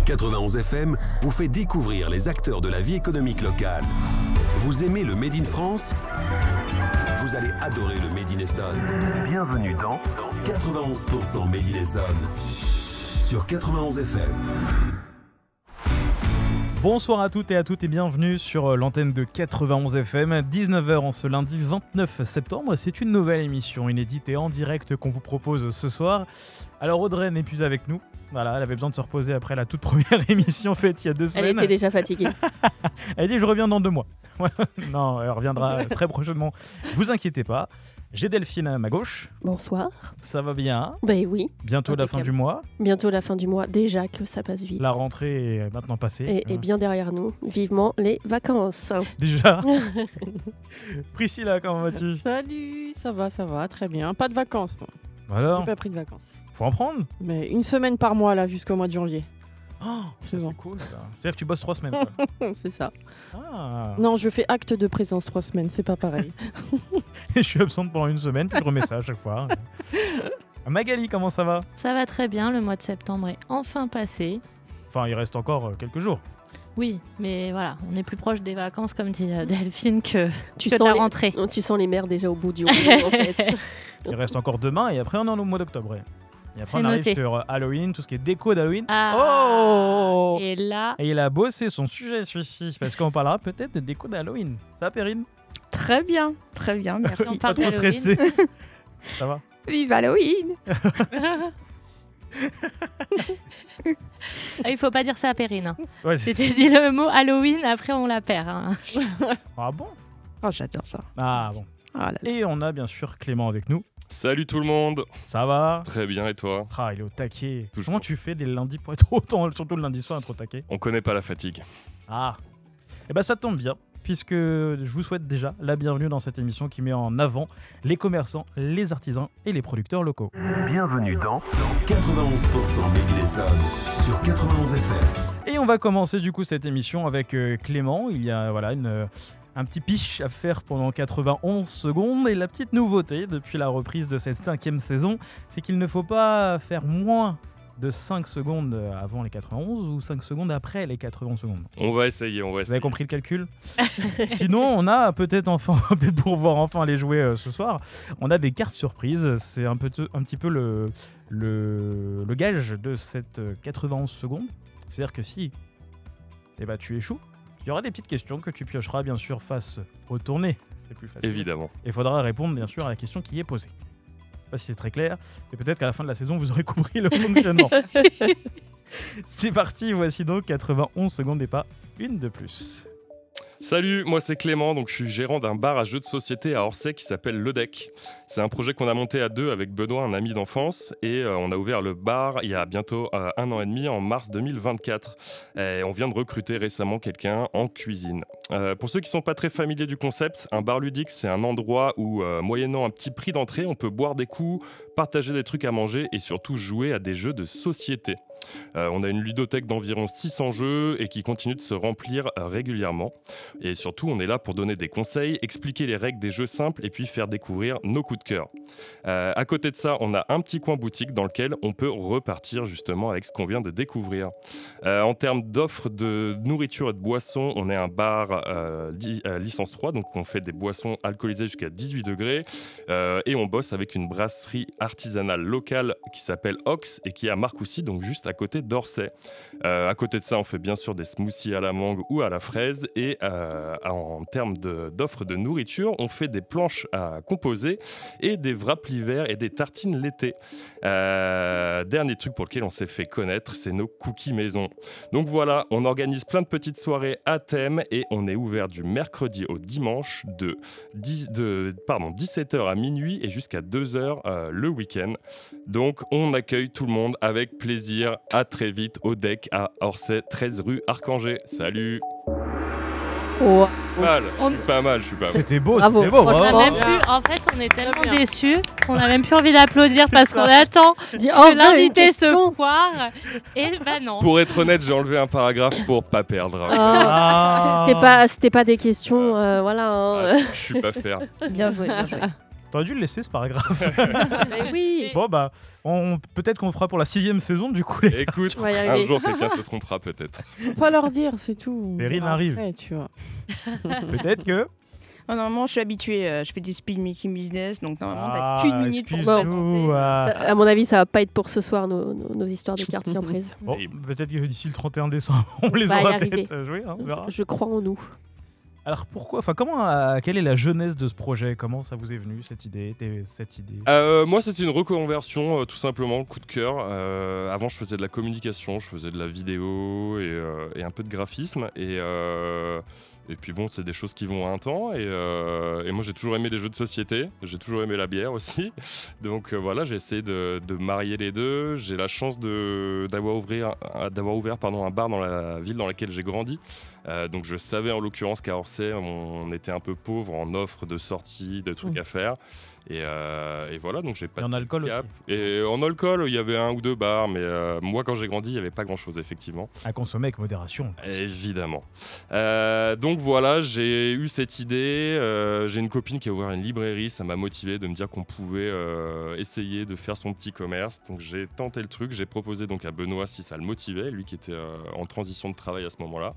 91 FM vous fait découvrir les acteurs de la vie économique locale. Vous aimez le Made in France ? Vous allez adorer le Made in Essonne. Bienvenue dans 91% Made in Essonne sur 91 FM. Bonsoir à toutes et bienvenue sur l'antenne de 91 FM, 19h en ce lundi 29 septembre. C'est une nouvelle émission inédite et en direct qu'on vous propose ce soir. Alors Audrey n'est plus avec nous. Voilà, elle avait besoin de se reposer après la toute première émission faite il y a 2 semaines. Elle était déjà fatiguée. Elle dit je reviens dans 2 mois. Non, elle reviendra très prochainement. Vous inquiétez pas. J'ai Delphine à ma gauche. Bonsoir. Ça va bien? Ben oui. Bientôt la fin du mois. Bientôt la fin du mois. Déjà que ça passe vite. La rentrée est maintenant passée. Et bien derrière nous. Vivement les vacances. Déjà. Priscilla, comment vas-tu? Salut, ça va, très bien. Pas de vacances, moi. Alors, j'ai pas pris de vacances. faut en prendre. Mais 1 semaine par mois, là, jusqu'au mois de janvier. Oh, C'est bon. cool ça. C'est-à-dire que tu bosses 3 semaines. Quoi. C'est ça. Ah. Non, je fais acte de présence 3 semaines, c'est pas pareil. Je suis absente pendant 1 semaine, puis je remets ça à chaque fois. Magali, comment ça va? Ça va très bien, le mois de septembre est enfin passé. Enfin, il reste encore quelques jours. Oui, mais voilà, on est plus proche des vacances, comme dit Delphine, que Tu de sens la les- rentrée. Tu sens les mères déjà au bout du rouleau en fait. Il reste encore demain et après on est au mois d'octobre. Et après C'est on arrive noté. sur Halloween, tout ce qui est déco d'Halloween. Ah, Oh et là, Et il a bossé son sujet celui-ci, parce qu'on parlera peut-être de déco d'Halloween. Ça va Perrine? Très bien, merci. on Pas parle trop d'Halloween. stressé. Ça va? Vive Halloween. Il faut pas dire ça à Perrine. Hein. Ouais, Si tu dis le mot Halloween, après on la perd. Hein. Ah bon? Oh, j'adore ça. Ah bon. Oh là là. Et on a bien sûr Clément avec nous. Salut tout le monde. Ça va? Très bien, et toi? Ah, il est au taquet. Toujours. Comment tu fais des lundis pour être autant, surtout le lundi soir, être au taquet? On connaît pas la fatigue. Ah. Eh ben ça tombe bien, puisque je vous souhaite déjà la bienvenue dans cette émission qui met en avant les commerçants, les artisans et les producteurs locaux. Bienvenue dans 91% Made in Essonne sur 91 FM. Et on va commencer du coup cette émission avec Clément. Il y a voilà un petit pitch à faire pendant 91 secondes. Et la petite nouveauté depuis la reprise de cette 5e saison, c'est qu'il ne faut pas faire moins de 5 secondes avant les 91 ou 5 secondes après les 91 secondes. On va essayer, Vous avez compris le calcul? Sinon, on a peut-être pour voir enfin les jouer ce soir, on a des cartes surprises. C'est un petit peu le gage de cette 91 secondes. C'est-à-dire que si tu échoues, il y aura des petites questions que tu piocheras bien sûr face retournée. C'est plus facile. Évidemment. Et il faudra répondre bien sûr à la question qui est posée. Je sais pas si c'est très clair, mais peut-être qu'à la fin de la saison, vous aurez compris le fonctionnement. C'est parti, voici donc 91 secondes et pas une de plus. Salut, moi c'est Clément, donc je suis gérant d'un bar à jeux de société à Orsay qui s'appelle Le Deck. C'est un projet qu'on a monté à 2 avec Benoît, un ami d'enfance, et on a ouvert le bar il y a bientôt 1 an et demi, en mars 2024. Et on vient de recruter récemment quelqu'un en cuisine. Pour ceux qui ne sont pas très familiers du concept, un bar ludique, c'est un endroit où, moyennant un petit prix d'entrée, on peut boire des coups, partager des trucs à manger et surtout jouer à des jeux de société. On a une ludothèque d'environ 600 jeux et qui continue de se remplir régulièrement. Et surtout, on est là pour donner des conseils, expliquer les règles des jeux simples et puis faire découvrir nos coups de cœur. À côté de ça, on a un petit coin boutique dans lequel on peut repartir justement avec ce qu'on vient de découvrir. En termes d'offres de nourriture et de boissons, on est un bar licence 3, donc on fait des boissons alcoolisées jusqu'à 18 degrés et on bosse avec une brasserie artisanale locale qui s'appelle Ox et qui est à Marcoussis, donc juste à côté d'Orsay. À côté de ça, on fait bien sûr des smoothies à la mangue ou à la fraise et en termes d'offres de nourriture, on fait des planches à composer et des wraps l'hiver et des tartines l'été. Dernier truc pour lequel on s'est fait connaître, c'est nos cookies maison. Donc voilà, on organise plein de petites soirées à thème et on est ouvert du mercredi au dimanche de 17h à minuit et jusqu'à 2h le week-end. Donc on accueille tout le monde avec plaisir. À très vite au Deck à Orsay, 13 rue Arcangé. Salut. Oh. Pas mal, je suis pas mal. C'était beau, Bravo. c'était beau. On a bravo. même bien. plus, en fait, on est tellement bien. déçus qu'on a même plus envie d'applaudir parce qu'on attend Dis, que une l'invité se question. foire. Et bah non. Pour être honnête, j'ai enlevé un paragraphe pour pas perdre. Ah. C'était pas des questions, voilà. hein. Je suis pas fair. Bien joué, bien joué. T'aurais dû le laisser ce paragraphe. Mais oui. Bon bah, peut-être qu'on fera pour la 6e saison du coup. Les Écoute, On va y un arriver. jour quelqu'un se trompera peut-être. Faut pas leur dire, c'est tout. Mais rien Après, n'arrive. tu vois. Peut-être que. Oh, normalement, je suis habituée, je fais des speed making business, donc normalement, Ah, t'as qu'une minute pour te excuse-nous, présenter. Ça, à mon avis, ça va pas être pour ce soir nos histoires de cartes surprises. Bon, Et- peut-être que d'ici le 31 décembre, on les va y aura arriver. peut-être joués, hein, on verra. Je crois en nous. Alors pourquoi, quelle est la jeunesse de ce projet? Comment ça vous est venu cette idée? Moi, c'était une reconversion, tout simplement, coup de cœur. Avant, je faisais de la communication, je faisais de la vidéo et un peu de graphisme. Et puis bon, c'est des choses qui vont à un temps. Et moi, j'ai toujours aimé les jeux de société. J'ai toujours aimé la bière aussi. Donc voilà, j'ai essayé de marier les deux. J'ai la chance d'avoir ouvert un bar dans la ville dans laquelle j'ai grandi. Donc je savais en l'occurrence qu'à Orsay, on était un peu pauvre en offre de sortie, de trucs à faire. Et voilà, donc j'ai passé en alcool le cap. aussi. Et en alcool, il y avait 1 ou 2 bars, mais moi, quand j'ai grandi, il n'y avait pas grand-chose, effectivement. À consommer avec modération. Évidemment. Donc voilà, j'ai eu cette idée. J'ai une copine qui a ouvert une librairie. Ça m'a motivé de me dire qu'on pouvait essayer de faire son petit commerce. Donc j'ai tenté le truc. J'ai proposé donc à Benoît si ça le motivait, lui qui était en transition de travail à ce moment-là.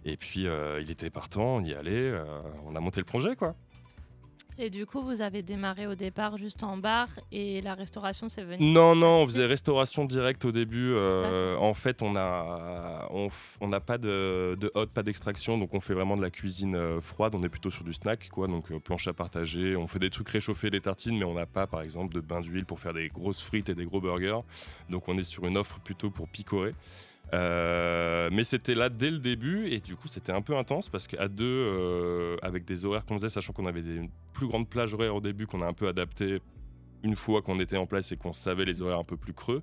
Et puis il était partant, on y allait. On a monté le projet, quoi. Et du coup, vous avez démarré au départ juste en bar et la restauration, c'est venu. Non, on faisait restauration directe au début. En fait, on n'a pas de hot, pas d'extraction, donc on fait vraiment de la cuisine froide. On est plutôt sur du snack, quoi. Donc planche à partager. On fait des trucs réchauffés, des tartines, mais on n'a pas, par exemple, de bain d'huile pour faire des grosses frites et des gros burgers. Donc on est sur une offre plutôt pour picorer. Mais c'était là dès le début et du coup c'était un peu intense parce qu'à deux avec des horaires qu'on faisait, sachant qu'on avait des plus grandes plages horaires au début qu'on a un peu adapté une fois qu'on était en place et qu'on savait les horaires un peu plus creux,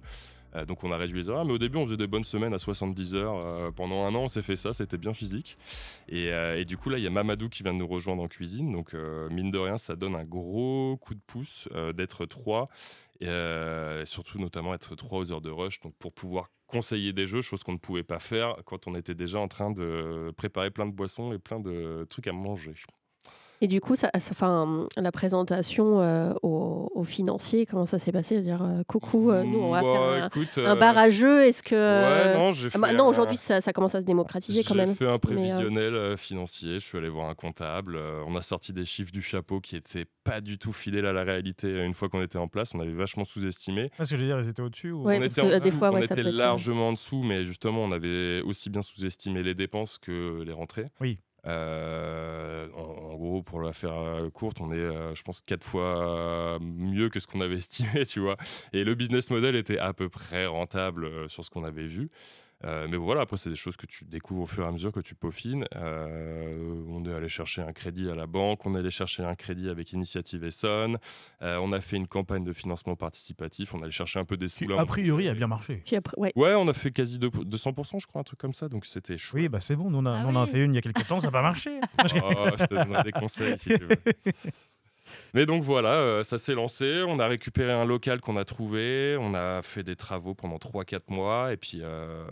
donc on a réduit les horaires, mais au début on faisait des bonnes semaines à 70 heures, pendant 1 an on s'est fait ça, c'était bien physique et du coup là il y a Mamadou qui vient de nous rejoindre en cuisine, donc mine de rien ça donne un gros coup de pouce d'être 3 et surtout notamment être 3 aux heures de rush, donc pour pouvoir conseiller des jeux, chose qu'on ne pouvait pas faire quand on était déjà en train de préparer plein de boissons et plein de trucs à manger. Et du coup, la présentation aux financiers, comment ça s'est passé? C'est-à-dire, coucou, nous, on va faire un bar à jeux. Est-ce que... Ouais, non, j'ai fait non, aujourd'hui, ça commence à se démocratiser quand même. J'ai fait un prévisionnel financier, je suis allé voir un comptable. On a sorti des chiffres du chapeau qui n'étaient pas du tout fidèles à la réalité une fois qu'on était en place. On avait vachement sous-estimé. Parce que je veux dire, ils étaient au-dessus ou... Ouais, On parce était, que des fois, on ça était peut être... largement en dessous, mais justement, on avait aussi bien sous-estimé les dépenses que les rentrées. Oui. En gros, pour la faire courte, on est, je pense, 4 fois mieux que ce qu'on avait estimé, tu vois. Et le business model était à peu près rentable sur ce qu'on avait vu. Mais voilà, après, c'est des choses que tu découvres au fur et à mesure que tu peaufines. On est allé chercher un crédit à la banque, on est allé chercher un crédit avec Initiative Essonne, on a fait une campagne de financement participatif, on est allé chercher un peu des sous Qui, là. a priori, a bien marché. Puis après, ouais. Ouais, on a fait quasi 200%, je crois, un truc comme ça, donc c'était chouette. Oui, bah c'est bon, nous on Ah en a oui. fait une il y a quelques temps, ça n'a pas marché. Oh, je te donnerai des conseils si tu veux. Mais donc voilà, ça s'est lancé, on a récupéré un local qu'on a trouvé, on a fait des travaux pendant 3-4 mois et puis...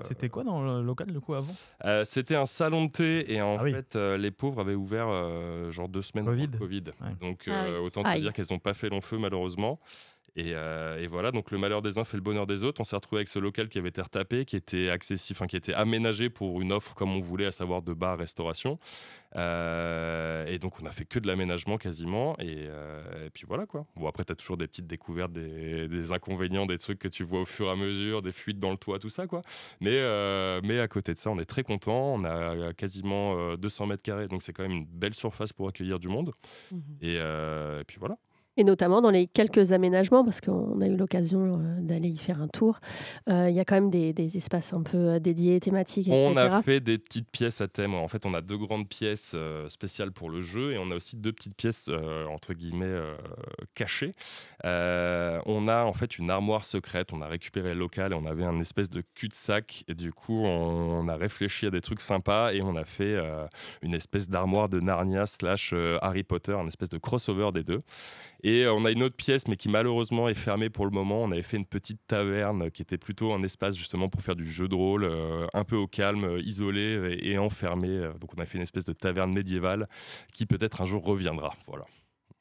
C'était quoi dans le local du coup avant? C'était un salon de thé et en Ah oui. fait les pauvres avaient ouvert genre 2 semaines Covid. avant le Covid. Ouais. Donc Ah oui. autant te Aïe. dire qu'elles n'ont pas fait long feu malheureusement. Et voilà, donc le malheur des uns fait le bonheur des autres. On s'est retrouvé avec ce local qui avait été retapé, qui était accessible, enfin qui était aménagé pour une offre comme on voulait, à savoir de bar, restauration. Et donc on a fait que de l'aménagement quasiment. Et puis voilà quoi. Bon après t'as toujours des petites découvertes, des inconvénients, des trucs que tu vois au fur et à mesure, des fuites dans le toit, tout ça quoi. Mais à côté de ça, on est très content. On a quasiment 200 mètres carrés, donc c'est quand même une belle surface pour accueillir du monde. Et puis voilà. Et notamment dans les quelques aménagements, parce qu'on a eu l'occasion d'aller y faire un tour, il y a quand même des espaces un peu dédiés, thématiques, etc. On a fait des petites pièces à thème. En fait, on a 2 grandes pièces spéciales pour le jeu et on a aussi 2 petites pièces entre guillemets cachées. On a en fait une armoire secrète. On a récupéré le local et on avait un espèce de cul-de-sac. Et du coup, on a réfléchi à des trucs sympas et on a fait une espèce d'armoire de Narnia / Harry Potter, un espèce de crossover des deux. Et on a une autre pièce, mais qui malheureusement est fermée pour le moment. On avait fait une petite taverne qui était plutôt un espace justement pour faire du jeu de rôle, un peu au calme, isolé et enfermé. Donc on a fait une espèce de taverne médiévale qui peut-être un jour reviendra. Voilà.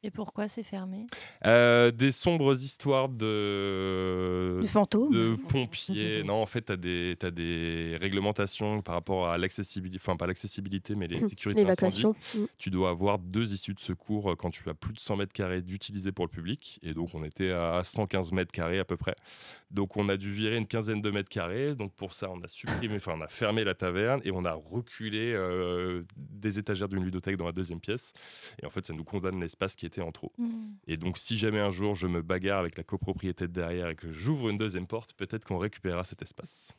Et pourquoi c'est fermé ? Des sombres histoires de fantômes, de pompiers. Non, en fait, t'as des réglementations par rapport à l'accessibilité, enfin pas l'accessibilité, mais les sécurités d'incendie. L'évacuation. Tu dois avoir 2 issues de secours quand tu as plus de 100 mètres carrés d'utiliser pour le public. Et donc, on était à 115 mètres carrés à peu près. Donc, on a dû virer une quinzaine de mètres carrés. Donc, pour ça, on a fermé la taverne et on a reculé des étagères d'une ludothèque dans la 2e pièce. Et en fait, ça nous condamne l'espace qui était en trop. Et donc, si jamais un jour je me bagarre avec la copropriété de derrière et que j'ouvre une 2e porte, peut-être qu'on récupérera cet espace.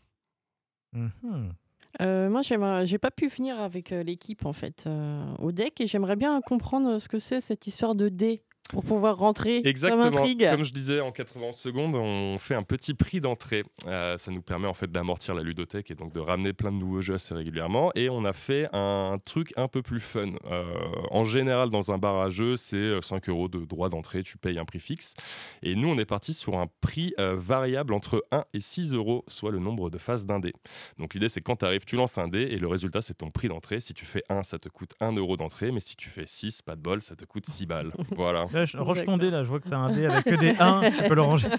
Moi, j'ai pas pu venir avec l'équipe en fait au deck et j'aimerais bien comprendre ce que c'est cette histoire de dés pour pouvoir rentrer. Exactement. Ça m'intrigue. Comme je disais, en 91 secondes, on fait un petit prix d'entrée. Ça nous permet en fait d'amortir la ludothèque et donc de ramener plein de nouveaux jeux assez régulièrement. Et on a fait un truc un peu plus fun. En général, dans un bar à jeux, c'est 5 € de droit d'entrée. Tu payes un prix fixe. Et nous, on est parti sur un prix variable entre 1 et 6 €, soit le nombre de faces d'un dé. Donc l'idée, c'est quand tu arrives, tu lances un dé et le résultat, c'est ton prix d'entrée. Si tu fais 1, ça te coûte 1 € d'entrée. Mais si tu fais 6, pas de bol, ça te coûte 6 balles. Voilà. Là, range ton dé, là, je vois que tu as un dé avec que des 1, tu peux le ranger.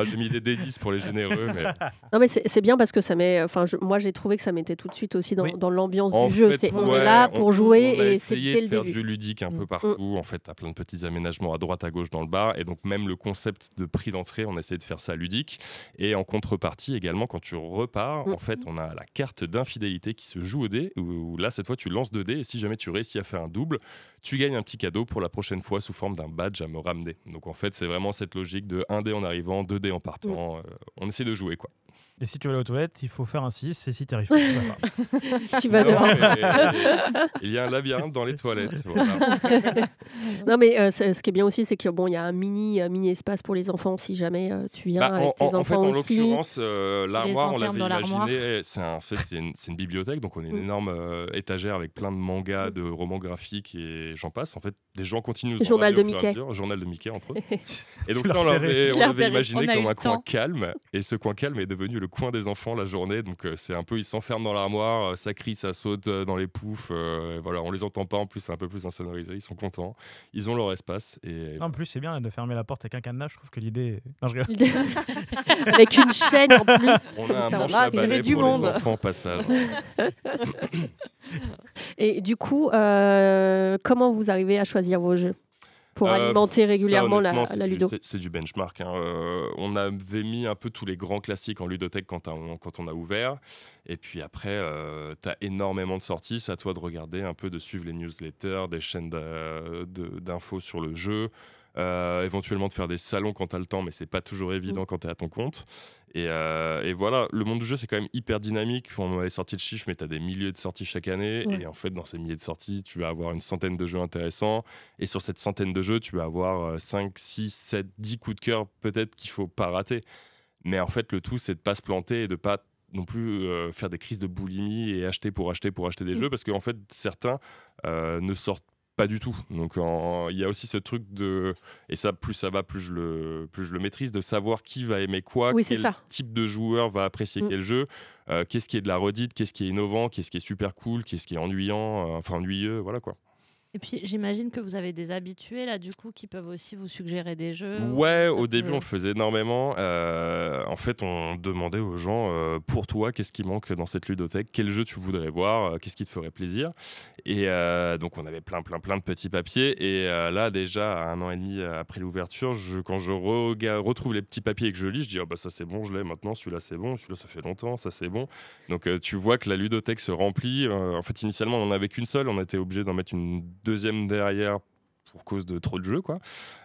J'ai mis des D10 pour les généreux. Mais... Non, mais c'est bien parce que ça met. Moi, j'ai trouvé que ça mettait tout de suite aussi dans l'ambiance En du jeu. fait, On est là pour jouer on a et c'est essayé dès de le faire début. du ludique un peu partout. En fait, tu as plein de petits aménagements à droite, à gauche dans le bar. Et donc, même le concept de prix d'entrée, on a essayé de faire ça ludique. Et en contrepartie, également, quand tu repars, en fait, on a la carte d'infidélité qui se joue au dé. Où là, cette fois, tu lances 2 dés. Et si jamais tu réussis à faire un double, tu gagnes un petit cadeau pour la prochaine fois sous forme d'un badge à me ramener. Donc, en fait, c'est vraiment cette logique de 1 dé en arrivant, 2 dés en partant. On essaie de jouer, quoi. Et si tu vas aller aux toilettes, il faut faire un 6. Et si tu arrives pas, Tu vas Non, dehors. il y a un labyrinthe dans les toilettes. Voilà. Non, mais ce qui est bien aussi, c'est qu'il y a un mini espace pour les enfants si jamais tu viens avec tes enfants en fait, en aussi. l'occurrence, l'armoire, on enferme l'avait dans l'armoire. imaginé. C'est une bibliothèque, donc on a une énorme étagère avec plein de mangas, de romans graphiques et j'en passe. En fait, des gens continuent. Journal de Mickey. Journal de Mickey, entre autres. Et donc Tu là, l'as on l'avait repéré. imaginé On a eu comme le un coin temps. calme. Et ce coin calme est devenu le coin des enfants la journée. Donc c'est un peu, ils s'enferment dans l'armoire, ça crie, ça saute dans les poufs. Voilà, on les entend pas. En plus, c'est un peu plus insonorisé. Ils sont contents. Ils ont leur espace. Et Non, en plus, c'est bien de fermer la porte avec un cadenas. Je trouve que l'idée. Non, je rigole. Avec une chaîne en plus. on a un Ça manche va, à tu mets balai du pour monde. les enfants au passage. Et du coup, comment vous arrivez à choisir vos jeux pour alimenter régulièrement ça, honnêtement, la ludo? C'est du benchmark. On avait mis un peu tous les grands classiques en ludothèque quand on a ouvert. Et puis après, tu as énormément de sorties. C'est à toi de regarder un peu, de suivre les newsletters, des chaînes d'infos sur le jeu. Éventuellement de faire des salons quand tu as le temps, mais c'est pas toujours évident quand tu es à ton compte. Et voilà, le monde du jeu, c'est quand même hyper dynamique. On avait sorti le chiffre, mais tu as des milliers de sorties chaque année. Ouais. Et en fait, dans ces milliers de sorties, tu vas avoir une centaine de jeux intéressants. Et sur cette centaine de jeux, tu vas avoir 5, 6, 7, 10 coups de cœur peut-être qu'il faut pas rater. Mais en fait, le tout, c'est de pas se planter et de pas non plus faire des crises de boulimie et acheter pour acheter des jeux, parce qu'en fait, certains ne sortent pas du tout. Donc il y a aussi ce truc de, et ça, plus ça va, plus je le maîtrise, de savoir qui va aimer quoi, Oui, c'est quel ça. type de joueur va apprécier quel jeu, qu'est-ce qui est de la redite, qu'est-ce qui est innovant, qu'est-ce qui est super cool, qu'est-ce qui est ennuyant, ennuyeux, voilà quoi. Et puis j'imagine que vous avez des habitués là du coup qui peuvent aussi vous suggérer des jeux. Ouais, Ça au début peut- on le faisait énormément. En fait, on demandait aux gens, pour toi, qu'est-ce qui manque dans cette ludothèque, quel jeu tu voudrais voir, qu'est-ce qui te ferait plaisir. Et donc on avait plein de petits papiers. Et là déjà, à 1 an et demi après l'ouverture, quand je retrouve les petits papiers et que je lis, je dis ça c'est bon, je l'ai maintenant, celui-là c'est bon, celui-là ça fait longtemps, ça c'est bon. Donc tu vois que la ludothèque se remplit. En fait, initialement on n'en avait qu'une seule, on était obligé d'en mettre une deuxième derrière pour cause de trop de jeux, quoi.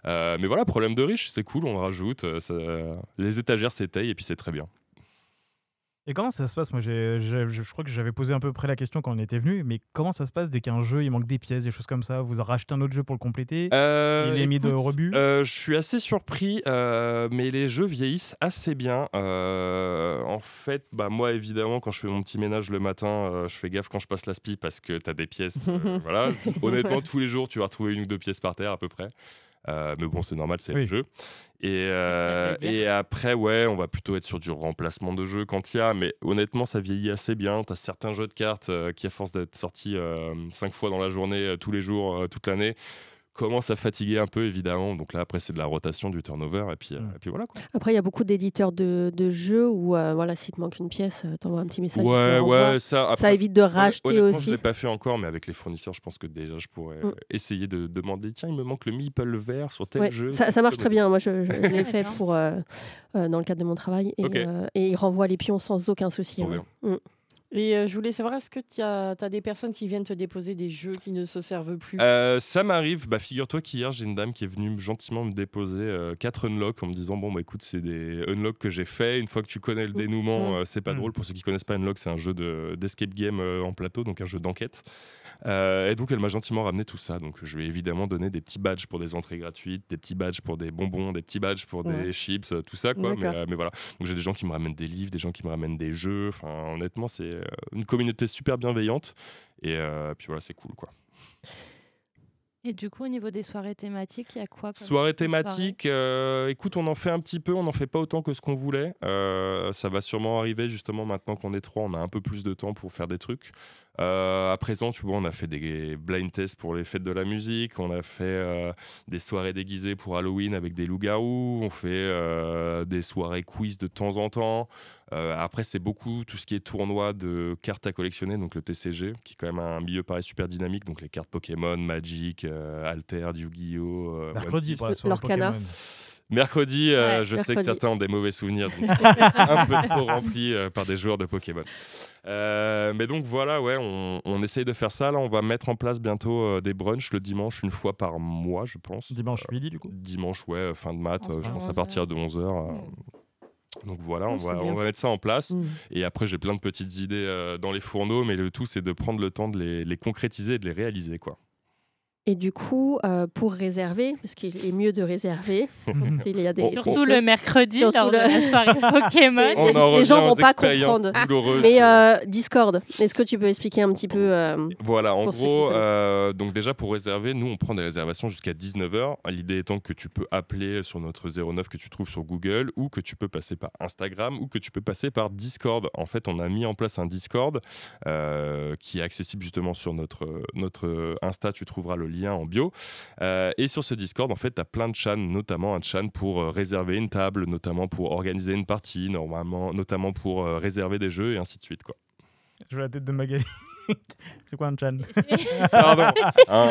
Mais voilà, problème de riche, c'est cool, on rajoute, les étagères s'étayent et puis c'est très bien. Et comment ça se passe? Moi, je crois que j'avais posé à peu près la question quand on était venu, mais comment ça se passe dès qu'un jeu, il manque des pièces, des choses comme ça? Vous rachetez un autre jeu pour le compléter? Il est mis de rebut? Je suis assez surpris, mais les jeux vieillissent assez bien. En fait, moi, évidemment, quand je fais mon petit ménage le matin, je fais gaffe quand je passe l'aspi parce que tu as des pièces. Voilà. Honnêtement, tous les jours, tu vas retrouver 1 ou 2 pièces par terre à peu près. Mais bon, c'est normal, c'est le jeu. Et après, ouais, on va plutôt être sur du remplacement de jeux quand il y a. Mais honnêtement, ça vieillit assez bien. Tu as certains jeux de cartes qui, à force d'être sortis 5 fois dans la journée, tous les jours, toute l'année, commence à fatiguer un peu évidemment. Donc là après c'est de la rotation, du turnover et puis voilà quoi. Après il y a beaucoup d'éditeurs de jeux où voilà, s'il te manque une pièce, t'envoies un petit message. Ça évite de racheter aussi. Je l'ai pas fait encore, mais avec les fournisseurs, je pense que déjà je pourrais essayer de demander tiens, il me manque le meeple vert sur tel jeu. Ça marche très bien. Moi je l'ai fait pour dans le cadre de mon travail et ils renvoient les pions sans aucun souci. Et je voulais savoir, est-ce que tu as des personnes qui viennent te déposer des jeux qui ne se servent plus? Ça m'arrive. Figure-toi qu'hier, j'ai une dame qui est venue gentiment me déposer 4 unlocks en me disant bon, écoute, c'est des unlocks que j'ai fait. Une fois que tu connais le dénouement, c'est pas drôle. Pour ceux qui connaissent pas Unlock, c'est un jeu d'escape game en plateau, donc un jeu d'enquête. Et donc, elle m'a gentiment ramené tout ça. Donc, je lui ai évidemment donné des petits badges pour des entrées gratuites, des petits badges pour des bonbons, des petits badges pour des chips, tout ça, quoi. Mais voilà. Donc, j'ai des gens qui me ramènent des livres, des gens qui me ramènent des jeux. Enfin, honnêtement, c'est une communauté super bienveillante. Et puis voilà, c'est cool, quoi. Et du coup, au niveau des soirées thématiques, il y a quoi comme soirées thématiques, écoute, on en fait un petit peu, on n'en fait pas autant que ce qu'on voulait. Ça va sûrement arriver, justement, maintenant qu'on est 3, on a un peu plus de temps pour faire des trucs. À présent, tu vois, on a fait des blind tests pour les fêtes de la musique, on a fait des soirées déguisées pour Halloween avec des loups-garous, on fait des soirées quiz de temps en temps. Après, c'est beaucoup tout ce qui est tournoi de cartes à collectionner, donc le TCG, qui est quand même un milieu pareil super dynamique, donc les cartes Pokémon, Magic, Alter, Yu-Gi-Oh! Mercredi pour la soirée Lorcana. Mercredi, sais que certains ont des mauvais souvenirs, donc un peu trop rempli par des joueurs de Pokémon. Mais donc voilà, on essaye de faire ça. Là, on va mettre en place bientôt des brunchs le dimanche, une fois par mois, je pense. Dimanche midi, du coup. Dimanche, fin de maths, je pense à partir de 11h. Donc voilà, on va mettre ça en place. Et après, j'ai plein de petites idées dans les fourneaux, mais le tout, c'est de prendre le temps de les concrétiser et de les réaliser, quoi. Et du coup, pour réserver, parce qu'il est mieux de réserver, il y a surtout le mercredi, lors de la soirée Pokémon. Les gens vont pas comprendre. Mais Discord, est-ce que tu peux expliquer un petit peu Voilà, en gros, donc déjà pour réserver, nous on prend des réservations jusqu'à 19h. L'idée étant que tu peux appeler sur notre 09 que tu trouves sur Google, ou que tu peux passer par Instagram, ou que tu peux passer par Discord. En fait, on a mis en place un Discord qui est accessible justement sur notre Insta. Tu trouveras le lien en bio. Et sur ce Discord, en fait, tu as plein de chans, notamment un chan pour réserver une table, notamment pour organiser une partie, notamment pour réserver des jeux, et ainsi de suite, quoi. Je vois la tête de Magali. C'est quoi un chan? Pardon.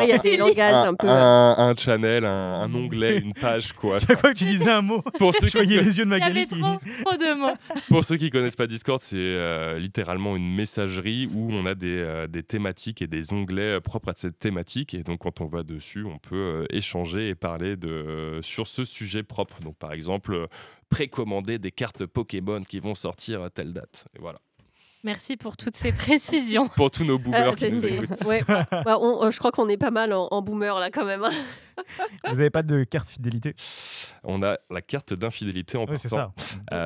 Il y a des langages un peu. Un channel, un onglet, une page, quoi. Chaque fois que tu disais un mot, pour ceux je voyais les yeux de Magali. Il y avait trop de mots. Pour ceux qui connaissent pas Discord, c'est littéralement une messagerie où on a des thématiques et des onglets propres à cette thématique. Et donc, quand on va dessus, on peut échanger et parler sur ce sujet propre. Donc, par exemple, précommander des cartes Pokémon qui vont sortir à telle date. Et voilà. Merci pour toutes ces précisions. Pour tous nos boomers qui nous écoutent. Ouais. Je crois qu'on est pas mal en boomer là quand même. Vous n'avez pas de carte fidélité? On a la carte d'infidélité en partant, c'est ça.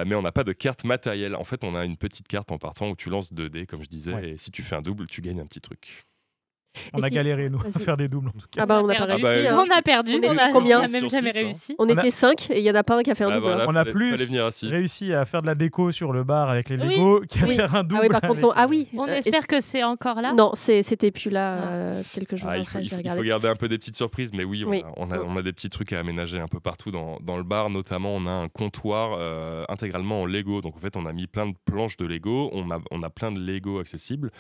Mais on n'a pas de carte matérielle. En fait, on a une petite carte en partant où tu lances 2 dés, comme je disais, et si tu fais un double, tu gagnes un petit truc. On a galéré, nous, à faire des doubles, en tout cas. On n'a pas réussi. On a perdu. On a combien? même jamais réussi. On était 5 et il n'y en a pas un qui a fait un double. Voilà, on a plus réussi à faire de la déco sur le bar avec les Lego qu'à faire un double. Par contre, on espère que c'est encore là. Non, c'était plus là quelques jours après. Il faut garder un peu des petites surprises, mais oui, on a des petits trucs à aménager un peu partout dans le bar. Notamment, on a un comptoir intégralement en Lego. Donc en fait, on a mis plein de planches de Lego. On a plein de Lego accessibles.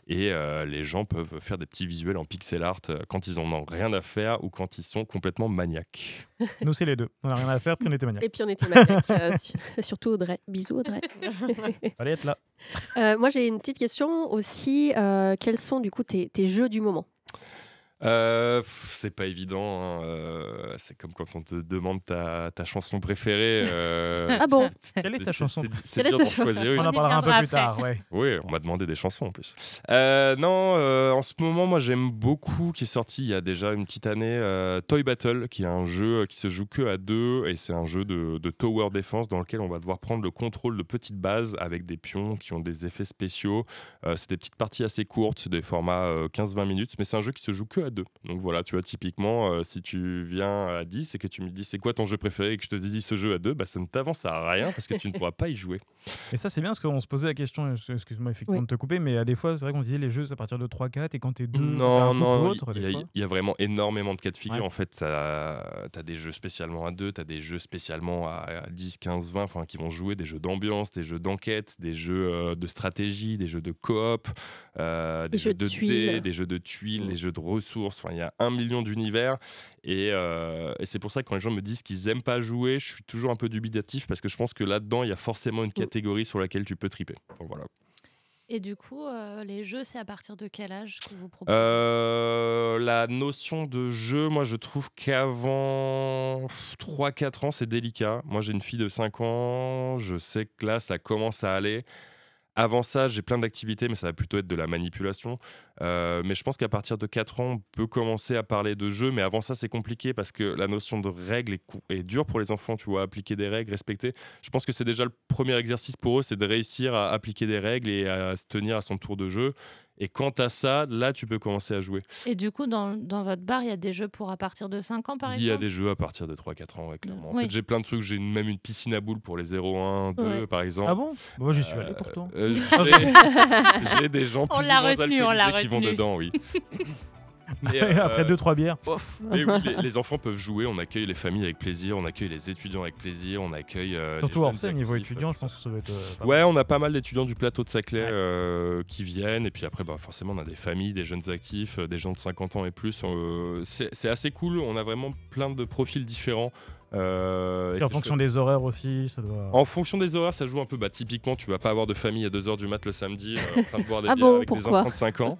Et les gens peuvent faire des petits visuels en pixel art quand ils en ont rien à faire ou quand ils sont complètement maniaques. Nous, c'est les deux. On n'a rien à faire, puis on était maniaques. Et puis on était maniaques. Surtout Audrey. Bisous Audrey. Fallait être là. Moi, j'ai une petite question aussi. Quels sont du coup tes jeux du moment? C'est pas évident, hein. C'est comme quand on te demande ta chanson préférée. Ah bon? Quelle est ta chanson? C'est dur d'en choisir une. On en parlera un peu plus tard. Oui, on m'a demandé des chansons en plus. En ce moment, moi j'aime beaucoup, qui est sorti il y a déjà une petite année, Toy Battle, qui est un jeu qui se joue que à 2, et c'est un jeu de tower defense dans lequel on va devoir prendre le contrôle de petites bases avec des pions qui ont des effets spéciaux. C'est des petites parties assez courtes, c'est des formats 15-20 minutes, mais c'est un jeu qui se joue que à à 2. Donc voilà, tu vois, typiquement, si tu viens à 10 et que tu me dis c'est quoi ton jeu préféré et que je te dis ce jeu à 2, ça ne t'avance à rien parce que tu ne pourras pas y jouer. Et ça, c'est bien parce qu'on se posait la question, excuse-moi effectivement de te couper, mais des fois, c'est vrai qu'on se disait les jeux, c'est à partir de 3-4 et quand t'es 2, non, il y a vraiment énormément de cas de figure. En fait, t'as des jeux spécialement à 2, t'as des jeux spécialement à 10, 15, 20, qui vont jouer, des jeux d'ambiance, des jeux d'enquête, des jeux de stratégie, des jeux de coop, des jeux de dés, des jeux de tuiles, des jeux de ressources. Il y a 1 million d'univers. Et c'est pour ça que quand les gens me disent qu'ils n'aiment pas jouer, je suis toujours un peu dubitatif parce que je pense que là-dedans, il y a forcément une catégorie sur laquelle tu peux triper. Donc, voilà. Et du coup, les jeux, c'est à partir de quel âge que vous proposez ? La notion de jeu, moi, je trouve qu'avant 3-4 ans, c'est délicat. Moi, j'ai une fille de 5 ans. Je sais que là, ça commence à aller. Avant ça, j'ai plein d'activités, mais ça va plutôt être de la manipulation. Mais je pense qu'à partir de 4 ans, on peut commencer à parler de jeu. Mais avant ça, c'est compliqué parce que la notion de règles est dure pour les enfants. Tu vois, appliquer des règles, respecter. Je pense que c'est déjà le premier exercice pour eux, c'est de réussir à appliquer des règles et à se tenir à son tour de jeu. Et quant à ça, là, tu peux commencer à jouer. Et du coup, dans votre bar, il y a des jeux pour à partir de 5 ans, par exemple ? Il y a des jeux à partir de 3-4 ans, ouais, clairement. En fait, j'ai plein de trucs. J'ai même une piscine à boules pour les 0-1, 2, par exemple. Ah bon ? Moi, j'y suis allé pourtant. J'ai des gens plus ou moins alcoolisés qui vont dedans, oui. Mais après 2-3 bières. Mais oui, les enfants peuvent jouer, on accueille les familles avec plaisir, on accueille les étudiants avec plaisir, on accueille surtout hors scène, niveau étudiant, je pense que ça va être on a pas mal d'étudiants du plateau de Saclay qui viennent, et puis après forcément on a des familles, des jeunes actifs, des gens de 50 ans et plus. C'est assez cool, on a vraiment plein de profils différents. Et en fonction des horaires aussi, ça doit... En fonction des horaires, ça joue un peu. Typiquement, tu vas pas avoir de famille à 2h du mat le samedi en train de boire des bières avec des enfants de 5 ans.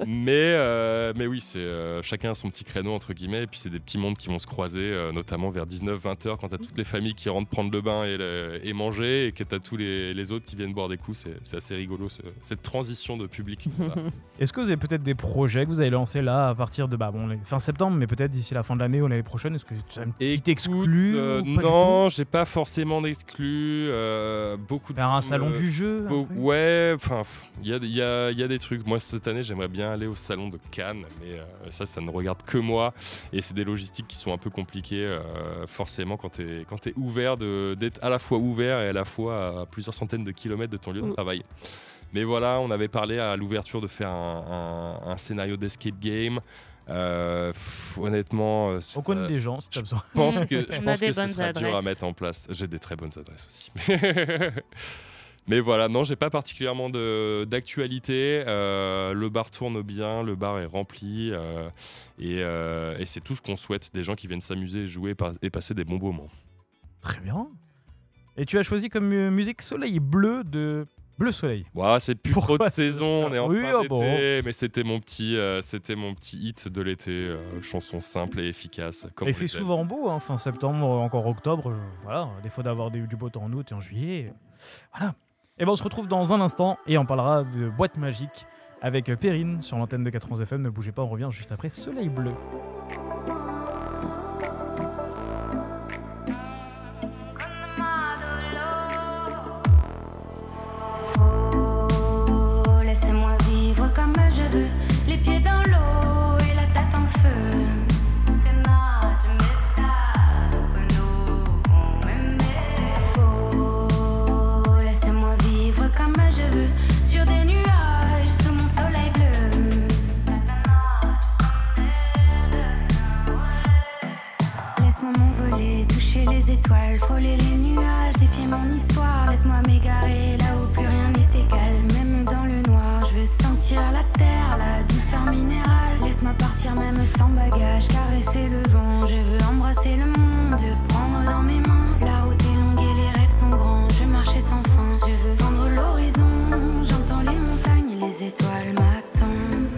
Mais oui, chacun a son petit créneau, entre guillemets. Et puis, c'est des petits mondes qui vont se croiser, notamment vers 19-20h, quand tu as toutes les familles qui rentrent prendre le bain et manger, et que tu as tous les autres qui viennent boire des coups. C'est assez rigolo, cette transition de public. Est-ce que vous avez peut-être des projets que vous allez lancer là, à partir de fin septembre, mais peut-être d'ici la fin de l'année ou l'année prochaine? Est-ce que tu as une petite exclue? Non, j'ai pas forcément d'exclus. Beaucoup de un salon du jeu. Ouais, il y a des trucs. Moi cette année, j'aimerais bien aller au salon de Cannes, mais ça ne regarde que moi. Et c'est des logistiques qui sont un peu compliquées, forcément, quand t'es ouvert, d'être à la fois ouvert et à la fois à plusieurs centaines de kilomètres de ton lieu de travail. Mais voilà, on avait parlé à l'ouverture de faire un scénario d'escape game. Honnêtement, on connaît des gens, si tu as besoin. Je pense que ce sera dur à mettre en place. J'ai des très bonnes adresses aussi. Mais voilà, non, j'ai pas particulièrement d'actualité. Le bar tourne bien, le bar est rempli, et c'est tout ce qu'on souhaite, des gens qui viennent s'amuser, jouer et passer des bons moments. Très bien. Et tu as choisi comme musique Soleil Bleu de Bleu Soleil. C'est plus trop de saison, on est en fin d'été, mais c'était mon petit hit de l'été, chanson simple et efficace. Il fait souvent beau, fin septembre, encore octobre, voilà, des fois d'avoir du beau temps en août et en juillet. Voilà. Et on se retrouve dans un instant et on parlera de boîte magique avec Perrine sur l'antenne de 91 FM. Ne bougez pas, on revient juste après Soleil Bleu. Frôler les nuages, défier mon histoire. Laisse-moi m'égarer là où plus rien n'est égal. Même dans le noir, je veux sentir la terre, la douceur minérale. Laisse-moi partir même sans bagage, caresser le vent. Je veux embrasser le monde, le prendre dans mes mains. La route est longue et les rêves sont grands. Je veux marcher sans fin, je veux vendre l'horizon. J'entends les montagnes et les étoiles m'attendent.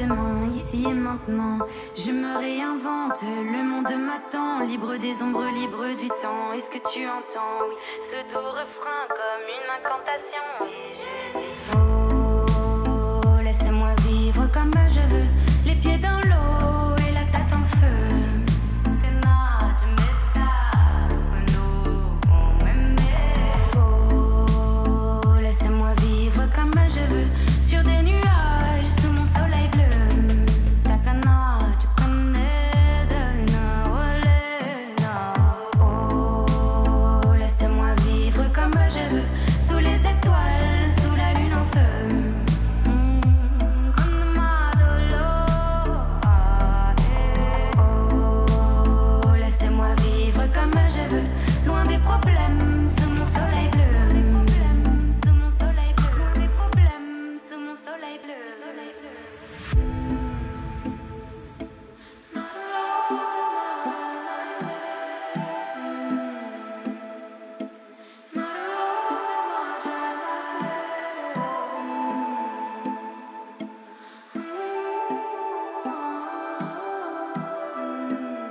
demain, ici et maintenant. Je me réinvente, le monde m'attend. Libre des ombres, libre du temps. Est-ce que tu entends? Oui, ce doux refrain comme une incantation. Et je dis oh, laissez-moi vivre comme je veux. Les pieds dans l'eau et la tête en feu. Oh, laissez-moi vivre comme je veux. Sur des nuages, sous mon soleil bleu. Takana, tu connais Dana, oh, laissez-moi vivre comme je veux. Sous les étoiles, sous la lune en feu. Oh, laissez-moi vivre comme je veux. Loin des problèmes, sous mon soleil bleu. Sous mon soleil bleu. Loin des problèmes, sous mon soleil bleu.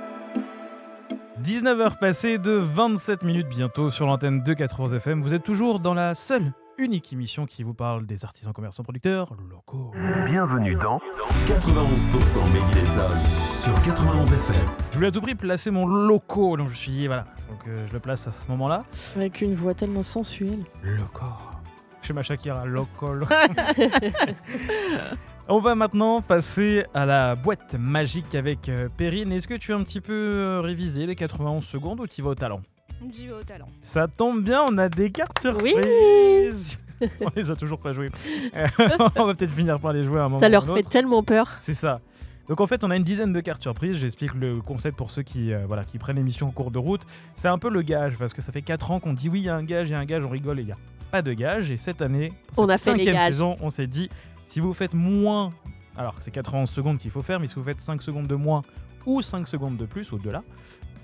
« 19h passées de 27 minutes bientôt sur l'antenne de 80 FM. Vous êtes toujours dans la seule, unique émission qui vous parle des artisans, commerçants, producteurs locaux. Bienvenue dans 91% Made in Essonne sur 91 FM. Je voulais à tout prix placer mon loco, donc je me suis dit, voilà, faut que je le place à ce moment-là. Avec une voix tellement sensuelle. Loco. Je suis ma Shakira, loco. On va maintenant passer à la boîte magique avec Perrine. Est-ce que tu as un petit peu révisé les 91 secondes ou tu vas au talent? J'y vais au talent. Ça tombe bien, on a des cartes surprises. Oui. On les a toujours pas jouées. On va peut-être finir par les jouer à un moment. Ça leur ou un fait autre. tellement peur. C'est ça. Donc en fait, on a une dizaine de cartes surprises. J'explique le concept pour ceux qui prennent l'émission en cours de route. C'est un peu le gage, parce que ça fait 4 ans qu'on dit oui, il y a un gage, on rigole et il n'y a pas de gage. Et cette année, pour On cette a fait les 5e gages. saison, on s'est dit, si vous faites moins, alors c'est 91 secondes qu'il faut faire, mais si vous faites 5 secondes de moins ou 5 secondes de plus, au-delà,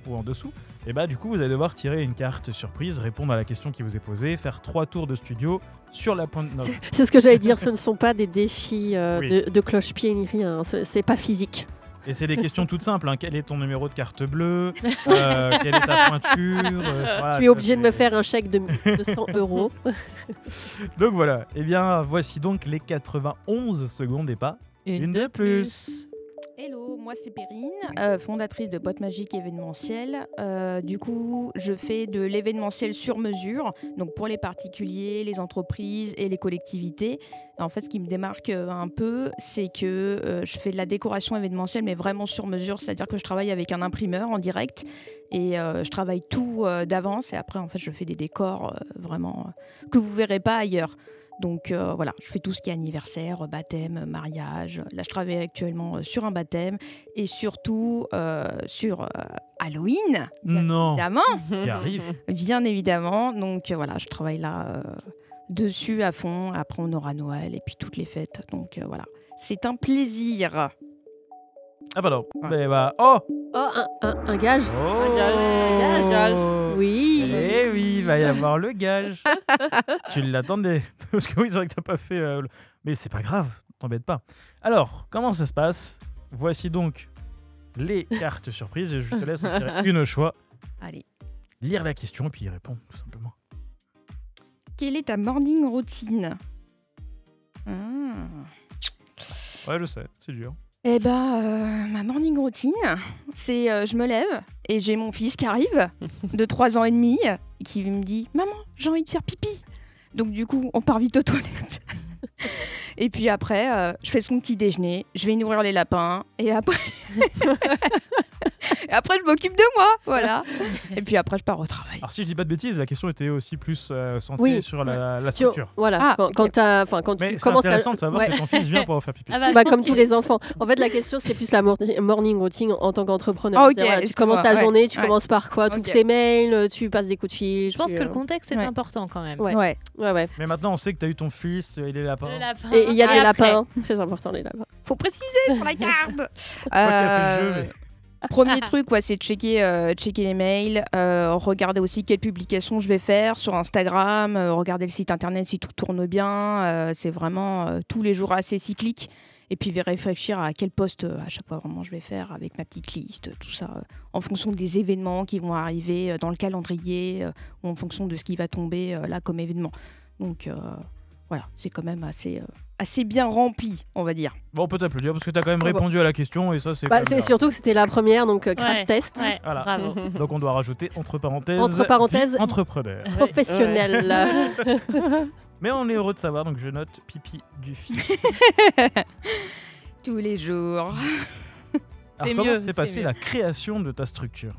ou en dessous, et bah du coup vous allez devoir tirer une carte surprise, répondre à la question qui vous est posée, faire 3 tours de studio sur la pointe... Non, C'est ce que j'allais dire, ce ne sont pas des défis Oui. de cloche-pied ni rien, c'est pas physique. et c'est des questions toutes simples, hein. Quel est ton numéro de carte bleue, quelle est ta pointure, voilà, Tu es obligé de c'est- me faire un chèque de 100 €. Donc voilà, et bien voici donc les 91 secondes et pas une de plus. Hello, moi c'est Perrine, fondatrice de Boîte Magique événementielle. Du coup, je fais de l'événementiel sur mesure, donc pour les particuliers, les entreprises et les collectivités. En fait, ce qui me démarque un peu, c'est que je fais de la décoration événementielle, mais vraiment sur mesure, c'est-à-dire que je travaille avec un imprimeur en direct et je travaille tout d'avance. Et après, en fait, je fais des décors vraiment que vous verrez pas ailleurs. Donc voilà, je fais tout ce qui est anniversaire, baptême, mariage. Là, je travaille actuellement sur un baptême et surtout sur Halloween, bien Non, évidemment. qui arrive. Bien évidemment. Donc voilà, je travaille là dessus à fond. Après, on aura Noël et puis toutes les fêtes. Donc voilà, c'est un plaisir. Ah bah non, Ouais. mais bah, oh, Oh, un gage. oh, Un gage. Oui. Eh oui, il va y avoir le gage. Tu l'attendais. Parce que oui, c'est vrai que t'as pas fait... Mais c'est pas grave, t'embête pas. Alors, comment ça se passe? Voici donc les cartes surprises. Je te laisse en tirer une au choix, Allez. lire la question et puis y répondre, tout simplement. Quelle est ta morning routine? Ouais, je sais, c'est dur. Eh ben, ma morning routine, c'est je me lève et j'ai mon fils qui arrive de 3 ans et demi qui me dit « Maman, j'ai envie de faire pipi !» Donc du coup, on part vite aux toilettes. Et puis après, je fais son petit déjeuner, je vais nourrir les lapins et après... et après, je m'occupe de moi, voilà. Et puis après, je pars au travail. Alors si je dis pas de bêtises, la question était aussi plus centrée Oui. sur la Tu- structure. Voilà, Ah, quand, ok. quand Mais tu c'est commences ta- intéressant de savoir Ouais. que ton fils vient pour faire pipi. Ah bah, Bah, je pense comme tous que- les enfants. En fait, la question, c'est plus la morning routine en tant qu'entrepreneur. Ah, ok, C'est-à-dire, voilà, tu excuse-moi, commences ta ouais, journée, tu ouais. commences par quoi? Tu Ok. ouvres tes mails, tu passes des coups de fil. Je pense que le contexte est Ouais. important quand même. Ouais. Ouais. Ouais. Mais maintenant, on sait que tu as eu ton fils, il est lapin. Le lapin. Et il y a des après. lapins. Très important, les lapins. Faut préciser sur la carte. Pas qu'il a fait le jeu, mais- Premier truc, ouais, c'est de checker les mails, regarder aussi quelles publications je vais faire sur Instagram, regarder le site internet si tout tourne bien. C'est vraiment tous les jours assez cyclique. Et puis réfléchir à quel poste à chaque fois vraiment je vais faire avec ma petite liste, tout ça, en fonction des événements qui vont arriver dans le calendrier ou en fonction de ce qui va tomber là comme événement. Donc voilà, c'est quand même assez bien rempli, on va dire. Bon, on peut t'applaudir parce que tu as quand même répondu à la question et ça, c'est. C'est surtout que c'était la première, donc crash test. Ouais, voilà. Bravo. Donc on doit rajouter entre parenthèses entrepreneur. Professionnel. Mais on est heureux de savoir, donc je note pipi du fils. Tous les jours. Alors comment s'est passée la création de ta structure ?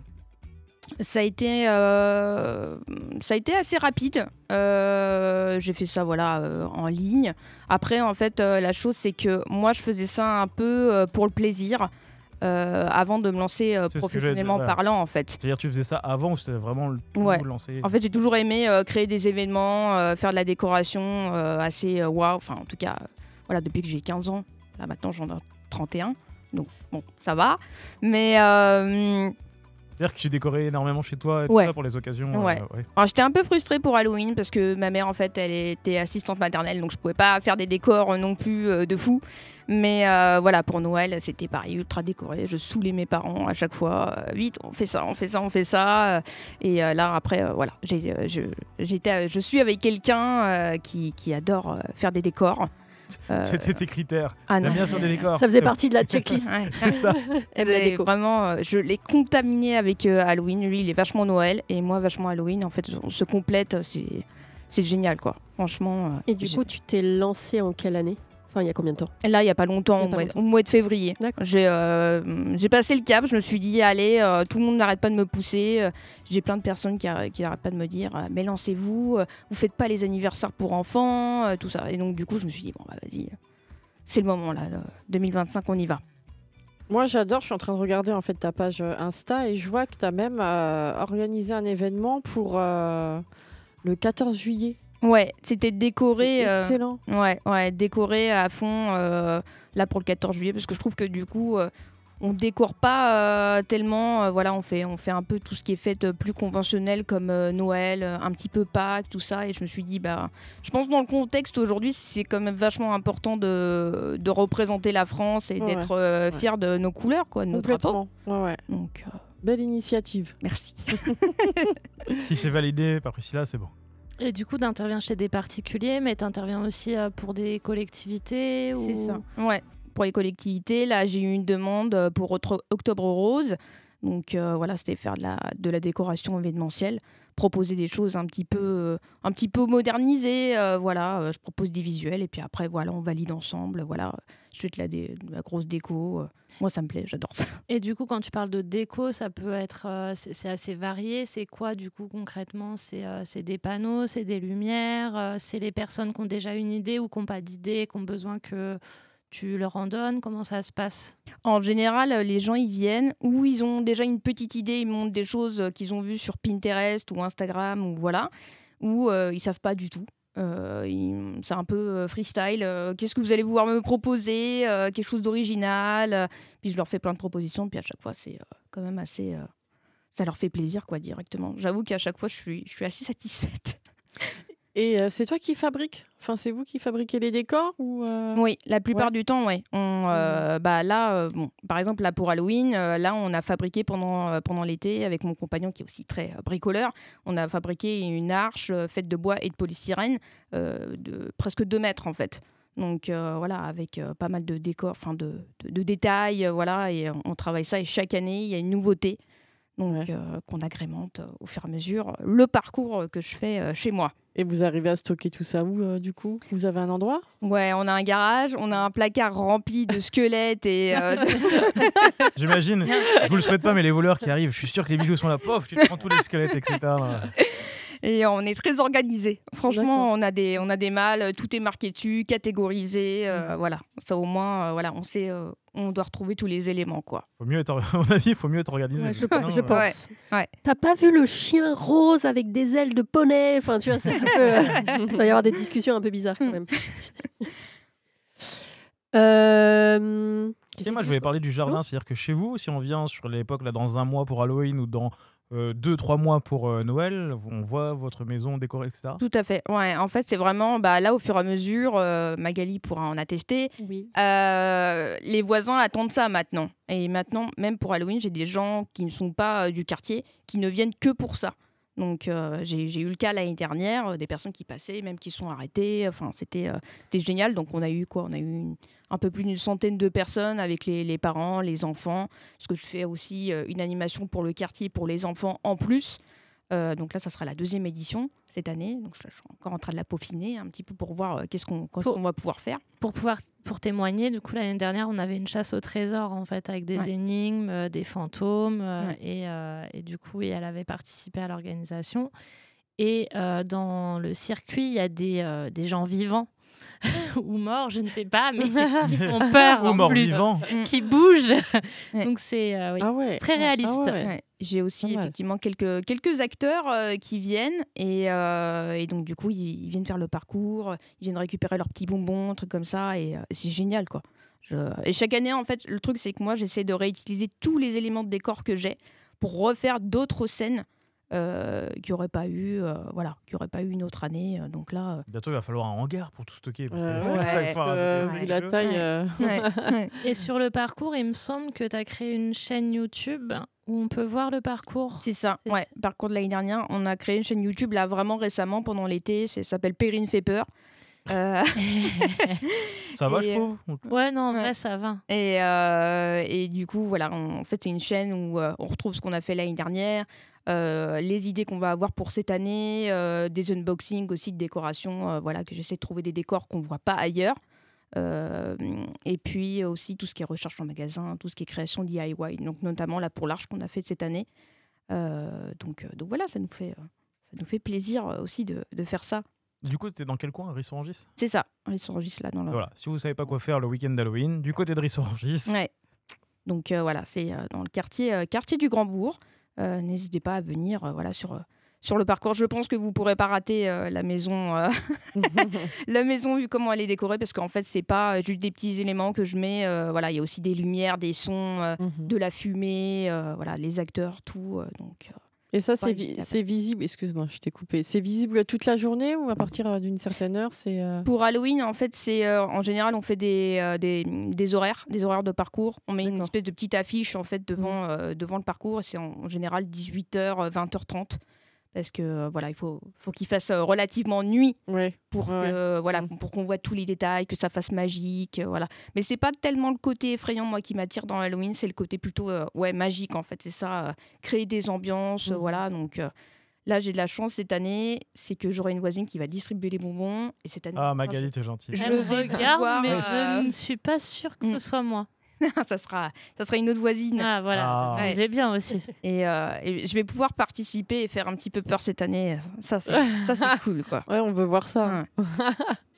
Ça a été assez rapide. J'ai fait ça en ligne. Après, en fait, la chose, c'est que moi, je faisais ça un peu pour le plaisir avant de me lancer professionnellement parlant, en fait. C'est-à-dire, tu faisais ça avant ou c'était vraiment le tout lancé ? En fait, j'ai toujours aimé créer des événements, faire de la décoration assez waouh. Enfin, en tout cas, voilà, depuis que j'ai 15 ans. Là, maintenant, j'en ai 31. Donc, bon, ça va. Mais... c'est-à-dire que tu décorais énormément chez toi et tout ça pour les occasions. Ouais. Alors, j'étais un peu frustrée pour Halloween parce que ma mère, en fait, elle était assistante maternelle, donc je pouvais pas faire des décors non plus de fou. Mais voilà, pour Noël, c'était pareil, ultra décoré. Je saoulais mes parents à chaque fois. Vite, on fait ça. Et là, après, voilà, je suis avec quelqu'un qui adore faire des décors. C'était tes critères. Ah J'aime bien faire des décors. Ça faisait partie de la checklist. C'est ça. Vraiment, je l'ai contaminé avec Halloween. Lui, il est vachement Noël et moi, vachement Halloween. En fait, on se complète. C'est génial, quoi. Franchement. Et du coup, tu t'es lancé en quelle année ? Enfin, il y a combien de temps ? Là, il n'y a pas longtemps, au mois de février. J'ai passé le cap, je me suis dit, allez, tout le monde n'arrête pas de me pousser. J'ai plein de personnes qui n'arrêtent pas de me dire, mais lancez-vous, vous faites pas les anniversaires pour enfants, tout ça. Et donc, du coup, je me suis dit, bon, bah vas-y, c'est le moment, là, 2025, on y va. Moi, j'adore, je suis en train de regarder en fait ta page Insta et je vois que tu as même organisé un événement pour le 14 juillet. Ouais, c'était décoré. C'est excellent. Ouais, décoré à fond là pour le 14 juillet parce que je trouve que du coup on décore pas tellement. Voilà, on fait un peu tout ce qui est fait plus conventionnel comme Noël, un petit peu Pâques, tout ça. Et je me suis dit je pense dans le contexte aujourd'hui c'est quand même vachement important de représenter la France et d'être fier de nos couleurs, quoi, de nos drapeaux. Ouais. Donc belle initiative. Merci. Si c'est validé par Priscilla, c'est bon. Et du coup, tu interviens chez des particuliers, mais tu interviens aussi pour des collectivités C'est ça. Ouais, pour les collectivités. Là, j'ai eu une demande pour Octobre Rose. Donc voilà, c'était faire de la décoration événementielle, proposer des choses un petit peu modernisées. Voilà, je propose des visuels et puis après, voilà, on valide ensemble. Voilà, je fais de la grosse déco. Moi, ça me plaît, j'adore ça. Et du coup, quand tu parles de déco, ça peut être, c'est assez varié. C'est quoi, du coup, concrètement ? C'est des panneaux, c'est des lumières, c'est les personnes qui ont déjà une idée ou qui n'ont pas d'idée, qui ont besoin que tu leur en donnes. Comment ça se passe ? En général, les gens, ils viennent ou ils ont déjà une petite idée, ils montrent des choses qu'ils ont vues sur Pinterest ou Instagram, ou voilà, ou ils ne savent pas du tout. C'est un peu freestyle. Qu'est-ce que vous allez pouvoir me proposer ? Quelque chose d'original. Puis je leur fais plein de propositions. Puis à chaque fois, c'est quand même assez... ça leur fait plaisir, quoi, directement. J'avoue qu'à chaque fois, je suis assez satisfaite. Et c'est toi qui fabriques ? Enfin, c'est vous qui fabriquez les décors ou Oui, la plupart du temps, oui. Par exemple, là pour Halloween, là on a fabriqué pendant l'été avec mon compagnon qui est aussi très bricoleur. On a fabriqué une arche faite de bois et de polystyrène de presque 2 mètres en fait. Donc voilà, avec pas mal de décors, enfin de détails, voilà, et on travaille ça et chaque année il y a une nouveauté. Donc, qu'on agrémente au fur et à mesure le parcours que je fais chez moi. Et vous arrivez à stocker tout ça où, du coup ? Vous avez un endroit ? Ouais, on a un garage, on a un placard rempli de squelettes et... J'imagine, je vous le souhaite pas, mais les voleurs qui arrivent, je suis sûr que les bijoux sont là, pof, tu te prends tous les squelettes, etc. Et on est très organisé. Franchement, on a des malles, tout est marqué dessus, catégorisé. Voilà, ça au moins, voilà, on sait, on doit retrouver tous les éléments, quoi. À mon avis, il faut mieux être organisé. Ouais, je pense. Ouais. T'as pas vu le chien rose avec des ailes de poney ? Enfin, tu vois, c'est un peu... il doit y avoir des discussions un peu bizarres quand même. Moi, je voulais parler du jardin, c'est-à-dire que chez vous, si on vient sur l'époque là dans un mois pour Halloween ou dans 2-3 mois pour Noël, on voit votre maison décorée, etc. Tout à fait. Ouais, en fait, c'est vraiment là, au fur et à mesure, Magali pourra en attester. Oui. Les voisins attendent ça maintenant. Et maintenant, même pour Halloween, j'ai des gens qui ne sont pas du quartier, qui ne viennent que pour ça. Donc, j'ai eu le cas l'année dernière, des personnes qui passaient, même qui sont arrêtées. Enfin, c'était génial. Donc, on a eu quoi ? On a eu un peu plus d'une centaine de personnes avec les parents, les enfants. Parce que je fais aussi une animation pour le quartier, pour les enfants en plus. Donc là, ça sera la 2e édition cette année. Donc, je suis encore en train de la peaufiner un petit peu pour voir qu'est-ce qu'on va pouvoir faire. Pour témoigner, du coup, l'année dernière, on avait une chasse au trésor, en fait, avec des énigmes, des fantômes. Et du coup, elle avait participé à l'organisation. Et dans le circuit, il y a des gens vivants. Ou morts, je ne sais pas, mais qui font peur ou morts vivants, qui bougent. Donc c'est c'est très réaliste. J'ai aussi effectivement quelques acteurs qui viennent et donc du coup ils viennent faire le parcours, ils viennent récupérer leurs petits bonbons, trucs comme ça et c'est génial quoi. Et chaque année en fait le truc c'est que moi j'essaie de réutiliser tous les éléments de décor que j'ai pour refaire d'autres scènes. Qui n'aurait pas eu une autre année. Donc là, bientôt il va falloir un hangar pour tout stocker. Parce vu la taille. Et sur le parcours, il me semble que tu as créé une chaîne YouTube où on peut voir le parcours. C'est ça, parcours de l'année dernière. On a créé une chaîne YouTube là vraiment récemment pendant l'été. Ça s'appelle Perrine fait peur. Ça va, je trouve. Ouais, non, en vrai, ça va. Et du coup, voilà, en fait, c'est une chaîne où on retrouve ce qu'on a fait l'année dernière, les idées qu'on va avoir pour cette année, des unboxings aussi de décorations, voilà, que j'essaie de trouver des décors qu'on ne voit pas ailleurs. Et puis aussi tout ce qui est recherche en magasin, tout ce qui est création DIY, donc notamment là pour l'Arche qu'on a fait cette année. Donc voilà, ça nous fait plaisir aussi de faire ça. Du coup, t'es dans quel coin, Ris-sur-Orgis ? C'est ça, Ris-sur-Orgis là dans le. Voilà, si vous savez pas quoi faire le week-end d'Halloween, du côté de Ris-sur-Orgis. Ouais. Donc voilà, c'est dans le quartier du Grand-Bourg. N'hésitez pas à venir sur le parcours. Je pense que vous pourrez pas rater la maison, la maison vu comment elle est décorée, parce qu'en fait c'est pas juste des petits éléments que je mets. Voilà, il y a aussi des lumières, des sons, de la fumée, voilà, les acteurs, tout. Donc. Et ça, c'est visible, excuse-moi, je t'ai coupé. C'est visible toute la journée ou à partir d'une certaine heure Pour Halloween, en fait, en général, on fait des horaires de parcours. On met une espèce de petite affiche en fait, devant le parcours. Et c'est en général 18h, 20h30. Parce que voilà, il faut qu'il fasse relativement nuit pour qu'on voit tous les détails, que ça fasse magique, voilà. Mais c'est pas tellement le côté effrayant moi qui m'attire dans Halloween, c'est le côté plutôt magique en fait, c'est ça, créer des ambiances, voilà. Donc là j'ai de la chance cette année, c'est que j'aurai une voisine qui va distribuer les bonbons et cette année. Ah Magali, t'es gentille. Je regarde, mais je ne suis pas sûre que ce soit moi. ça sera une autre voisine. Ah voilà, je disais bien aussi. Et je vais pouvoir participer et faire un petit peu peur cette année. Ça c'est cool quoi. Ouais, on veut voir ça.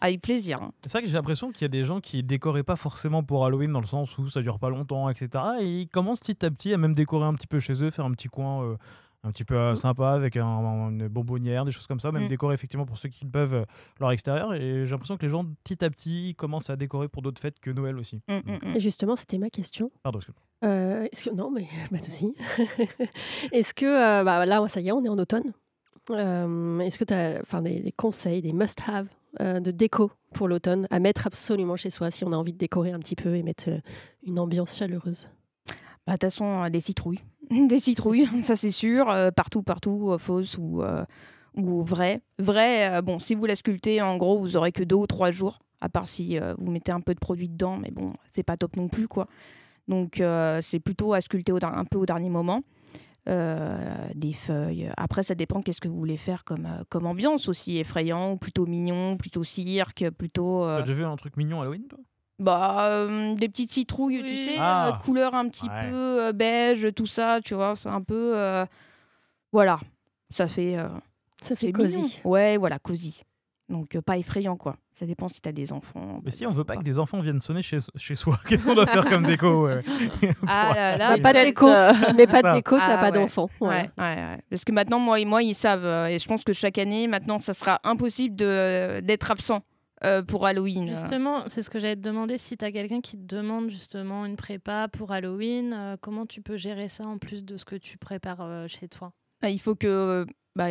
Avec plaisir. C'est vrai que j'ai l'impression qu'il y a des gens qui décoraient pas forcément pour Halloween dans le sens où ça dure pas longtemps, etc. Et ils commencent petit à petit à même décorer un petit peu chez eux, faire un petit coin un petit peu sympa avec une bonbonnière, des choses comme ça, même décorer effectivement pour ceux qui peuvent leur extérieur. Et j'ai l'impression que les gens petit à petit commencent à décorer pour d'autres fêtes que Noël aussi. Et justement, c'était ma question. Pardon, excuse-moi. Non, mais pas de souci. Est-ce que là, ça y est, on est en automne. Est-ce que tu as des conseils, des must-have de déco pour l'automne à mettre absolument chez soi si on a envie de décorer un petit peu et mettre une ambiance chaleureuse? De toute façon, des citrouilles. Des citrouilles, ça c'est sûr. Partout, fausses ou vraies. Vraies, bon, si vous la sculptez, en gros, vous aurez que 2 ou 3 jours. À part si vous mettez un peu de produit dedans. Mais bon, c'est pas top non plus, quoi. Donc, c'est plutôt à sculpter un peu au dernier moment. Des feuilles. Après, ça dépend qu'est-ce que vous voulez faire comme ambiance aussi. Effrayant, plutôt mignon, plutôt cirque, plutôt... T'as déjà vu un truc mignon Halloween, toi ? Des petites citrouilles, tu sais, couleur un petit peu beige, tout ça, tu vois, c'est un peu... voilà, ça fait cosy. Ouais, voilà, cosy. Donc, pas effrayant, quoi. Ça dépend si t'as des enfants. Mais si on veut pas que des enfants viennent sonner chez soi, qu'est-ce qu'on doit faire comme déco Ah là, pas de déco. Mais pas de déco, t'as pas d'enfants. Ouais. Parce que maintenant, moi, ils savent. Et je pense que chaque année, maintenant, ça sera impossible d'être absent pour Halloween. Justement, c'est ce que j'allais te demander. Si tu as quelqu'un qui te demande justement une prépa pour Halloween, comment tu peux gérer ça en plus de ce que tu prépares chez toi? Il faut que...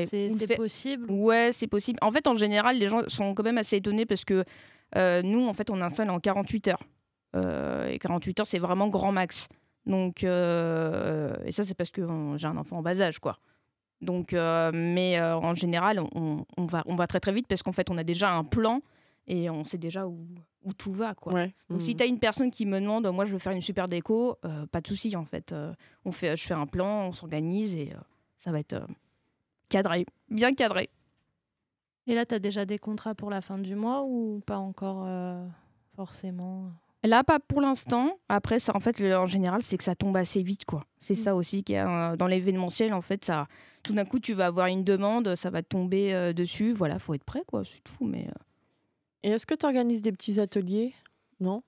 c'est possible? Ouais, c'est possible. En fait, en général, les gens sont quand même assez étonnés parce que nous, en fait, on installe en 48 heures. Et 48 heures, c'est vraiment grand max. Donc, et ça, c'est parce que j'ai un enfant en bas âge, quoi. Donc, en général, on va très très vite parce qu'en fait, on a déjà un plan et on sait déjà où tout va, quoi. Ouais. Donc, si tu as une personne qui me demande, moi, je veux faire une super déco, pas de souci, en fait. Je fais un plan, on s'organise et ça va être cadré, bien cadré. Et là, tu as déjà des contrats pour la fin du mois ou pas encore forcément? Là, pas pour l'instant. Après, ça, en fait, en général, c'est que ça tombe assez vite, quoi. C'est ça aussi qui est dans l'événementiel. En fait, ça, tout d'un coup, tu vas avoir une demande, ça va te tomber dessus. Voilà, faut être prêt, quoi. C'est tout. Mais Et est-ce que tu organises des petits ateliers? Non?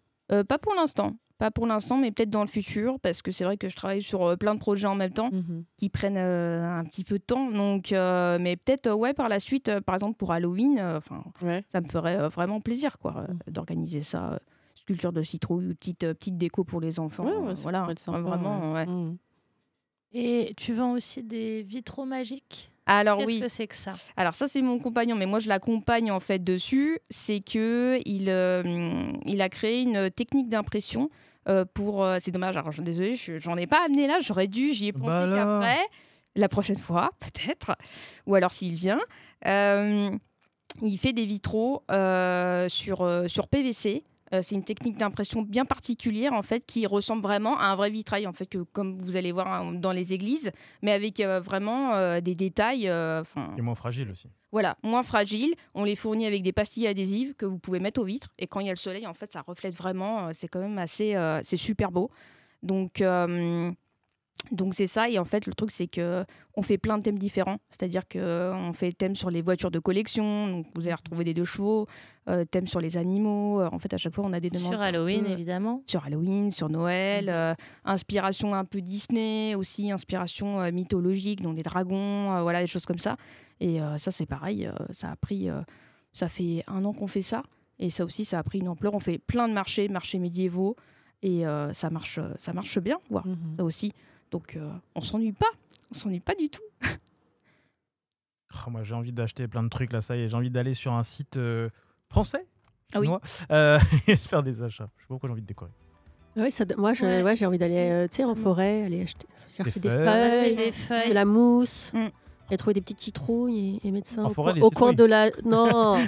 pas pour l'instant. Pas pour l'instant, mais peut-être dans le futur, parce que c'est vrai que je travaille sur plein de projets en même temps qui prennent un petit peu de temps. Donc, mais peut-être, par la suite, par exemple pour Halloween, ça me ferait vraiment plaisir, quoi, d'organiser ça. Sculpture de citrouille ou petite déco pour les enfants. Voilà, sympa, vraiment. Ouais. Et tu vends aussi des vitraux magiques? Alors Qu'est-ce que c'est que ça? Alors ça, c'est mon compagnon, mais moi je l'accompagne en fait dessus. C'est que il a créé une technique d'impression pour. C'est dommage. Alors désolée, j'en ai pas amené là. J'aurais dû. J'y ai pensé qu'après, la prochaine fois peut-être, ou alors s'il vient. Il fait des vitraux sur PVC. C'est une technique d'impression bien particulière en fait qui ressemble vraiment à un vrai vitrail en fait que comme vous allez voir dans les églises, mais avec vraiment des détails. Et moins fragile aussi. Voilà, moins fragile. On les fournit avec des pastilles adhésives que vous pouvez mettre aux vitres et quand il y a le soleil en fait ça reflète vraiment. C'est quand même c'est super beau. Donc c'est ça, et en fait le truc c'est que on fait plein de thèmes différents, c'est-à-dire qu'on fait thème sur les voitures de collection, donc vous allez retrouver des 2 chevaux, thème sur les animaux, en fait à chaque fois on a des demandes. Sur Halloween évidemment. Sur Halloween, sur Noël, inspiration un peu Disney, aussi inspiration mythologique, donc des dragons, voilà des choses comme ça. Et ça c'est pareil, ça fait 1 an qu'on fait ça, et ça aussi ça a pris une ampleur, on fait plein de marchés médiévaux, et ça marche bien, quoi, ça aussi. Donc, on s'ennuie pas du tout. Moi, j'ai envie d'acheter plein de trucs, là, ça y est. J'ai envie d'aller sur un site français, chinois, et faire des achats. Je sais pas pourquoi j'ai envie de décorer. Oui, moi, j'ai envie d'aller en forêt, aller chercher des feuilles, de la mousse, et trouver des petites citrouilles et mettre ça au coin de la... Non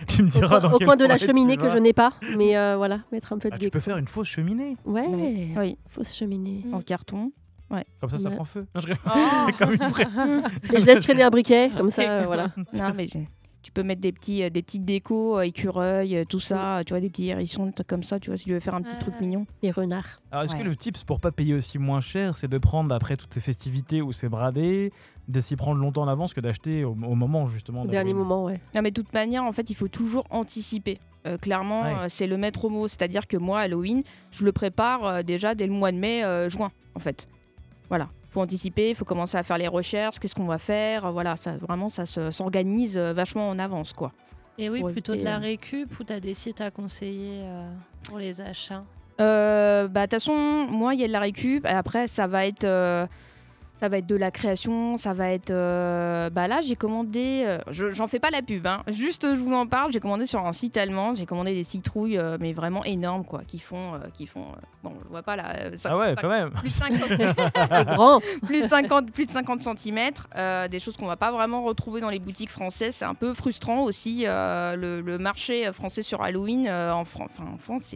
Tu me diras au coin de la cheminée que je n'ai pas. Mais voilà, mettre un peu de déco. Tu peux faire une fausse cheminée. Ouais, oui. Fausse cheminée. En carton. Ouais. Comme ça prend feu. Non, comme une vraie. Et je laisse traîner un briquet, comme ça, voilà. Non, mais tu peux mettre des petites décos, écureuils, tout ça, tu vois, des petits hérissons, des trucs comme ça, tu vois, si tu veux faire un petit truc mignon. Des renards. Alors, est-ce que le tips pour pas payer aussi moins cher, c'est de prendre après toutes ces festivités où c'est bradé, de s'y prendre longtemps en avance que d'acheter au moment justement. Au dernier moment, ouais. Non, mais de toute manière, en fait, il faut toujours anticiper. Clairement, c'est le maître mot. C'est-à-dire que moi, Halloween, je le prépare déjà dès le mois de mai, juin, en fait. Voilà, il faut anticiper, il faut commencer à faire les recherches, qu'est-ce qu'on va faire, voilà, ça s'organise vachement en avance, quoi. Et oui, plutôt de la récup ou tu as des sites à conseiller pour les achats? De toute façon, moi, il y a de la récup, et après, ça va être de la création, ça va être... là, j'ai commandé... j'en fais pas la pub, hein. Juste, je vous en parle. J'ai commandé sur un site allemand. J'ai commandé des citrouilles, mais vraiment énormes, quoi, qui font... bon, je vois pas là... quand même. Plus 50... C'est grand. plus de 50 cm. Des choses qu'on va pas vraiment retrouver dans les boutiques françaises. C'est un peu frustrant aussi. Le marché français sur Halloween, en France,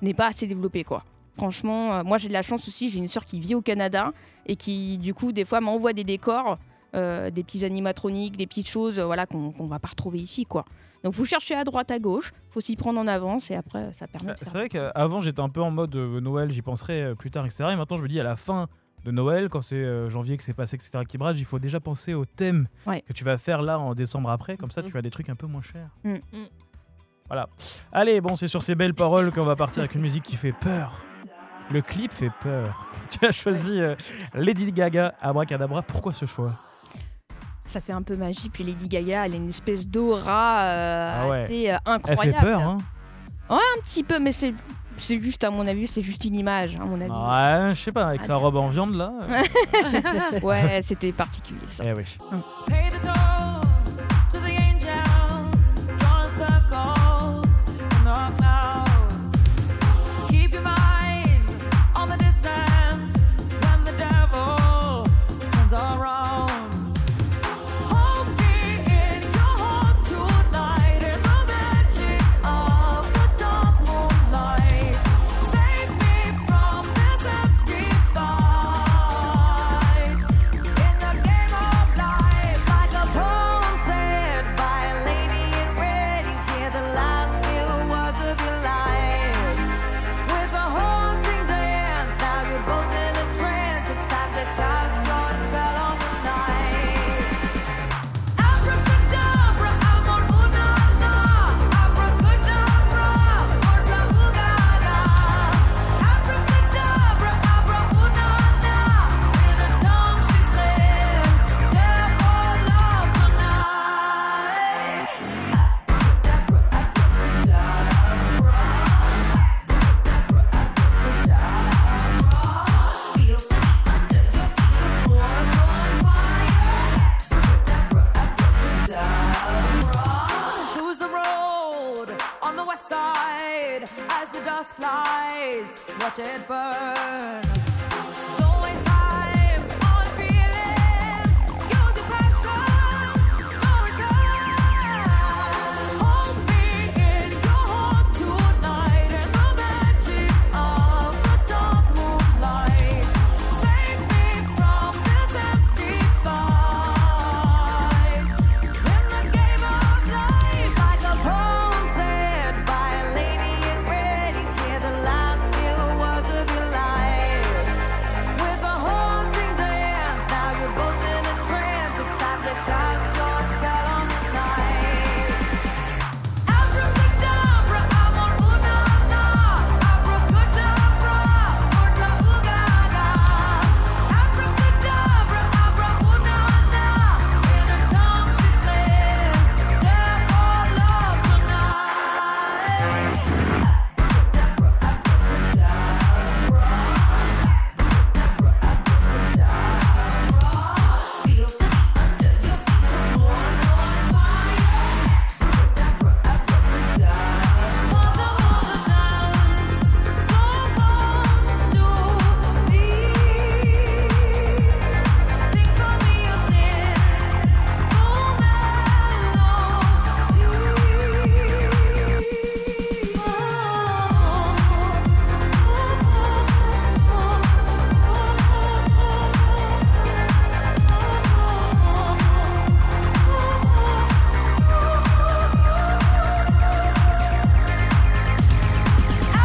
n'est pas assez développé, quoi. Franchement, moi j'ai de la chance aussi, j'ai une sœur qui vit au Canada et qui du coup des fois m'envoie des décors, des petits animatroniques, des petites choses qu'on va pas retrouver ici, quoi. Donc faut chercher à droite à gauche, faut s'y prendre en avance et après ça permet de faire... C'est vrai qu'avant j'étais un peu en mode Noël, j'y penserai plus tard, etc. Et maintenant je me dis à la fin de Noël, quand c'est janvier que c'est passé, etc. qui brade, il faut déjà penser au thème que tu vas faire là en décembre après, comme ça tu as des trucs un peu moins chers. Voilà. Allez, bon, c'est sur ces belles paroles qu'on va partir avec une musique qui fait peur. Le clip fait peur. Tu as choisi Lady Gaga, Abracadabra. Pourquoi ce choix? ça fait un peu magique. Puis Lady Gaga, elle a une espèce d'aura assez Elle incroyable. fait peur, hein. Un petit peu, mais c'est juste, à mon avis, c'est juste une image, à mon avis. Ouais, je sais pas, avec sa robe en viande là. Ouais, c'était particulier ça. Eh oui. Pay the toll to the angels, drawing circles in the clouds. Keep your mind on the distance when the devil turns around. Hold me in your heart tonight in the magic of the dark moonlight. Save me from this empty fight. In the game of life, like a poem said by a lady in red, you hear the last few words of your life. With a haunting dance, now you're both in a trance. It's time to cast your spell on the night. Abracadabra, amor una na. Abracadabra, morta ugaga. Abracadabra, abra una na. In a tongue she said, dare for love tonight. Feel under your feet, the floor's on fire. Choose the road on the west side as the dust flies. Watch it burn. Don't waste time on feeling. Use your passion. No return. Hold me in your heart tonight in the magic of the dark moonlight. Save me from this empty fight. In the game of life, like a poem said by a lady in red, you hear the last few words of your life. With a haunting dance, now you're both in a trance. It's time to cast your spell on the night. Abracadabra, amor una na. Abracadabra, morta ugaga. Abracadabra, abra una na. In a tongue she said, dare for love tonight. Feel under your feet, the floor's on fire. Thoughts of all the dance, don't come to me. Sing for me your sin, full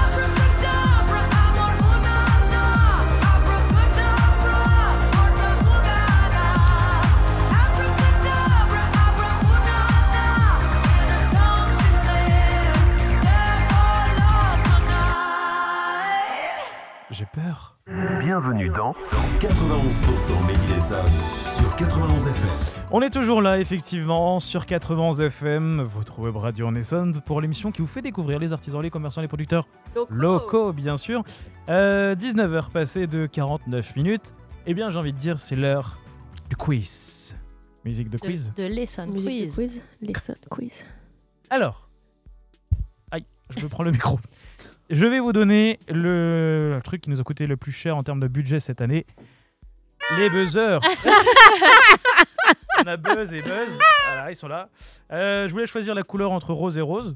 Abracadabra, amor una na. Abracadabra, morta ugaga. Abracadabra, abra una na. In a tongue she said, dare for love tonight. J'ai peur. Bienvenue dans 91% Made in Essonne sur 91 FM. On est toujours là, effectivement, sur 91 FM, votre web radio en Essonne, pour l'émission qui vous fait découvrir les artisans, les commerçants, les producteurs locaux, bien sûr. 19h passées de 49 minutes. Eh bien, j'ai envie de dire, c'est l'heure du quiz. Musique de quiz. De l'Essonne Musique Quiz. de quiz. Lesson quiz. Alors, aïe, je me prends le micro. Je vais vous donner le truc qui nous a coûté le plus cher en termes de budget cette année. Les buzzers. On a buzz et buzz. Voilà, ils sont là. Je voulais choisir la couleur entre rose et rose.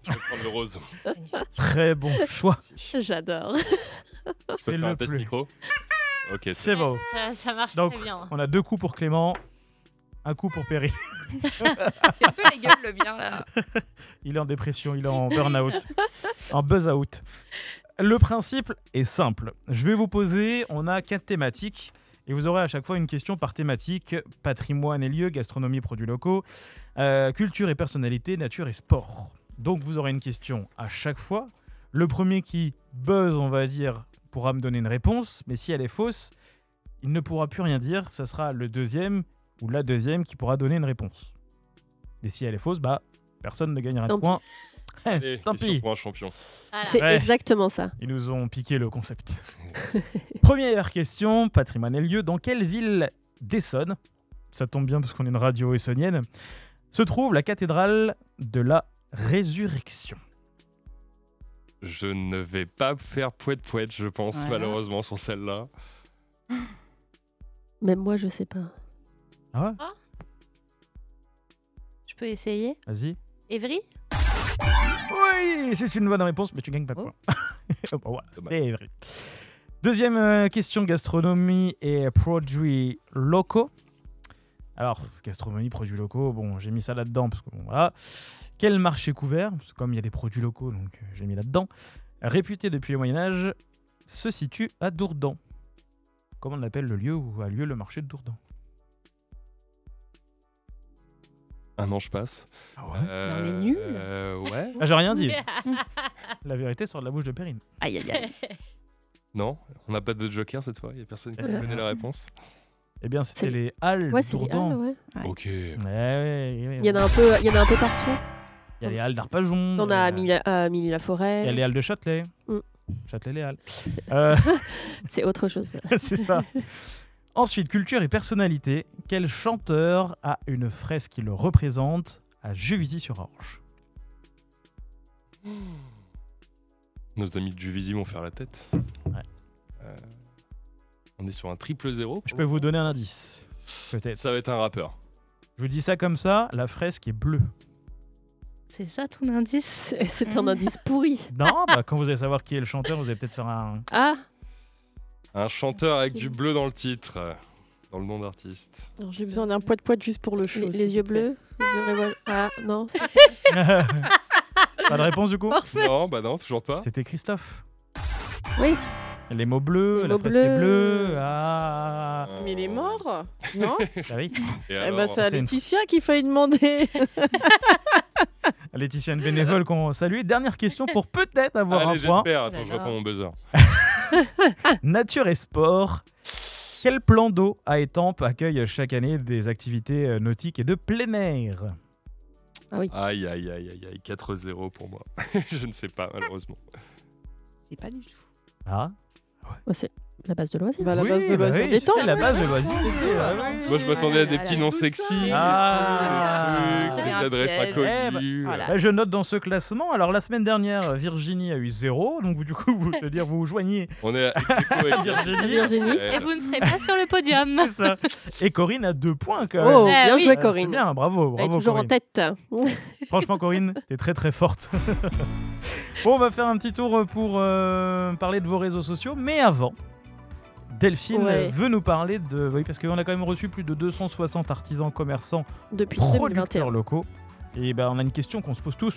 Je vais prendre le rose. Très bon choix. J'adore. Je peux C'est faire le un test plus. micro. Ok, C'est bon. Ça marche Donc, très bien. on a 2 coups pour Clément, un coup pour Perry. Fais un peu la gueule, le bien, là. Il est en dépression, il est en burn-out, en buzz-out. Le principe est simple. Je vais vous poser, on a 4 thématiques. Et vous aurez à chaque fois une question par thématique: patrimoine et lieux, gastronomie, produits locaux, culture et personnalité, nature et sport. Donc vous aurez une question à chaque fois. Le premier qui buzz, on va dire, pourra me donner une réponse, mais si elle est fausse, il ne pourra plus rien dire. Ça sera le deuxième ou la deuxième qui pourra donner une réponse. Et si elle est fausse, bah personne ne gagnera de Tant pis. points. Allez, Tant question pis. pour un champion. Voilà. C'est Ouais. exactement ça. Ils nous ont piqué le concept. Première question, patrimoine et lieu. Dans quelle ville d'Essonne, ça tombe bien parce qu'on est une radio essonnienne, se trouve la cathédrale de la Résurrection? Je ne vais pas faire poète, je pense, Voilà. malheureusement, sur celle-là. Même moi, je sais pas. Ah ouais? Je peux essayer. Vas-y. Évry? Oui, c'est une bonne réponse, mais tu gagnes pas de Oh. points. Oh, bah, voilà, Dommage. c'est vrai. Deuxième question, gastronomie et produits locaux. Alors, gastronomie, produits locaux, bon, j'ai mis ça là-dedans parce que bon, voilà. Quel marché couvert, parce que comme il y a des produits locaux, donc j'ai mis là-dedans, réputé depuis le Moyen-Âge, se situe à Dourdan. Comment on appelle le lieu où a lieu le marché de Dourdan? Un an, je passe. Ah ouais? On est nuls. Ouais. Ah, j'ai rien dit. La vérité sort de la bouche de Perrine. Aïe, aïe, aïe. Non, on n'a pas de joker cette fois. Il n'y a personne qui connaît la réponse. Eh bien, c'était C'est- les Halles Ouais, de c'est les Dourdan. Halles, ouais. Ouais. Ok. Ouais. Il y en a un peu partout. Il y a les Halles d'Arpajon. On a à Milly-la-Forêt. Il y a les Halles de Châtelet. Mm. Châtelet, les Halles. Euh, C'est autre chose. c'est ça. Ensuite, culture et personnalité. Quel chanteur a une fresque qui le représente à Juvisy-sur-Orge? Nos amis de Juvisy vont faire la tête. Ouais. On est sur un 000. Je peux vous donner un indice. Peut-être. Ça va être un rappeur. Je vous dis ça comme ça, la fresque est bleue. C'est ça ton indice? C'est un indice pourri. Non, bah, quand vous allez savoir qui est le chanteur, vous allez peut-être faire un... Ah, Un chanteur avec du bleu dans le titre, dans le nom d'artiste. Alors, j'ai besoin d'un poète juste pour le show. les s'il yeux vous plaît. bleus. les yeux Ah, non. Pas de réponse du coup? Non, bah non, toujours pas. C'était Christophe. Oui. Les mots bleus, Les la mots fresque est bleus. bleue. Ah, Mais il est mort. Non? ah oui. Et Eh alors, ben, c'est à c'est une- Laetitia qu'il fallait demander. Laetitia, une bénévole qu'on salue. Dernière question pour peut-être avoir allez, un point. j'espère. Attends, je J'adore. reprends mon buzzer. Nature et sport. Quel plan d'eau à Étampes accueille chaque année des activités nautiques et de plein air? Aïe, aïe, aïe, aïe, aïe. 4-0 pour moi. Je ne sais pas, malheureusement. C'est pas du tout. Ah, Oh, c'est la base de loisirs. Bah, la oui, base de bah loisirs oui, des temps. c'est la base de loisirs. Ah, Ah oui. Moi, je m'attendais à des petits noms sexy. Ah. Des trucs, C'est des un adresses piège. inconnues. Voilà. Bah, je note dans ce classement. Alors, la semaine dernière, Virginie a eu 0. Donc, du coup, je veux dire, vous vous joignez. On est avec Virginie. Virginie. Et vous ne serez pas sur le podium. C'est ça. Et Corinne a 2 points quand Oh, même. bien oui. joué, C'est Corinne. bien, bravo. Elle est Bravo, toujours en Corinne. tête. Franchement, Corinne, t'es très très forte. Bon, on va faire un petit tour pour parler de vos réseaux sociaux. Mais avant, Delphine Ouais. veut nous parler de... Oui, parce qu'on a quand même reçu plus de 260 artisans, commerçants, Depuis producteurs 2021. locaux. Et ben, on a une question qu'on se pose tous.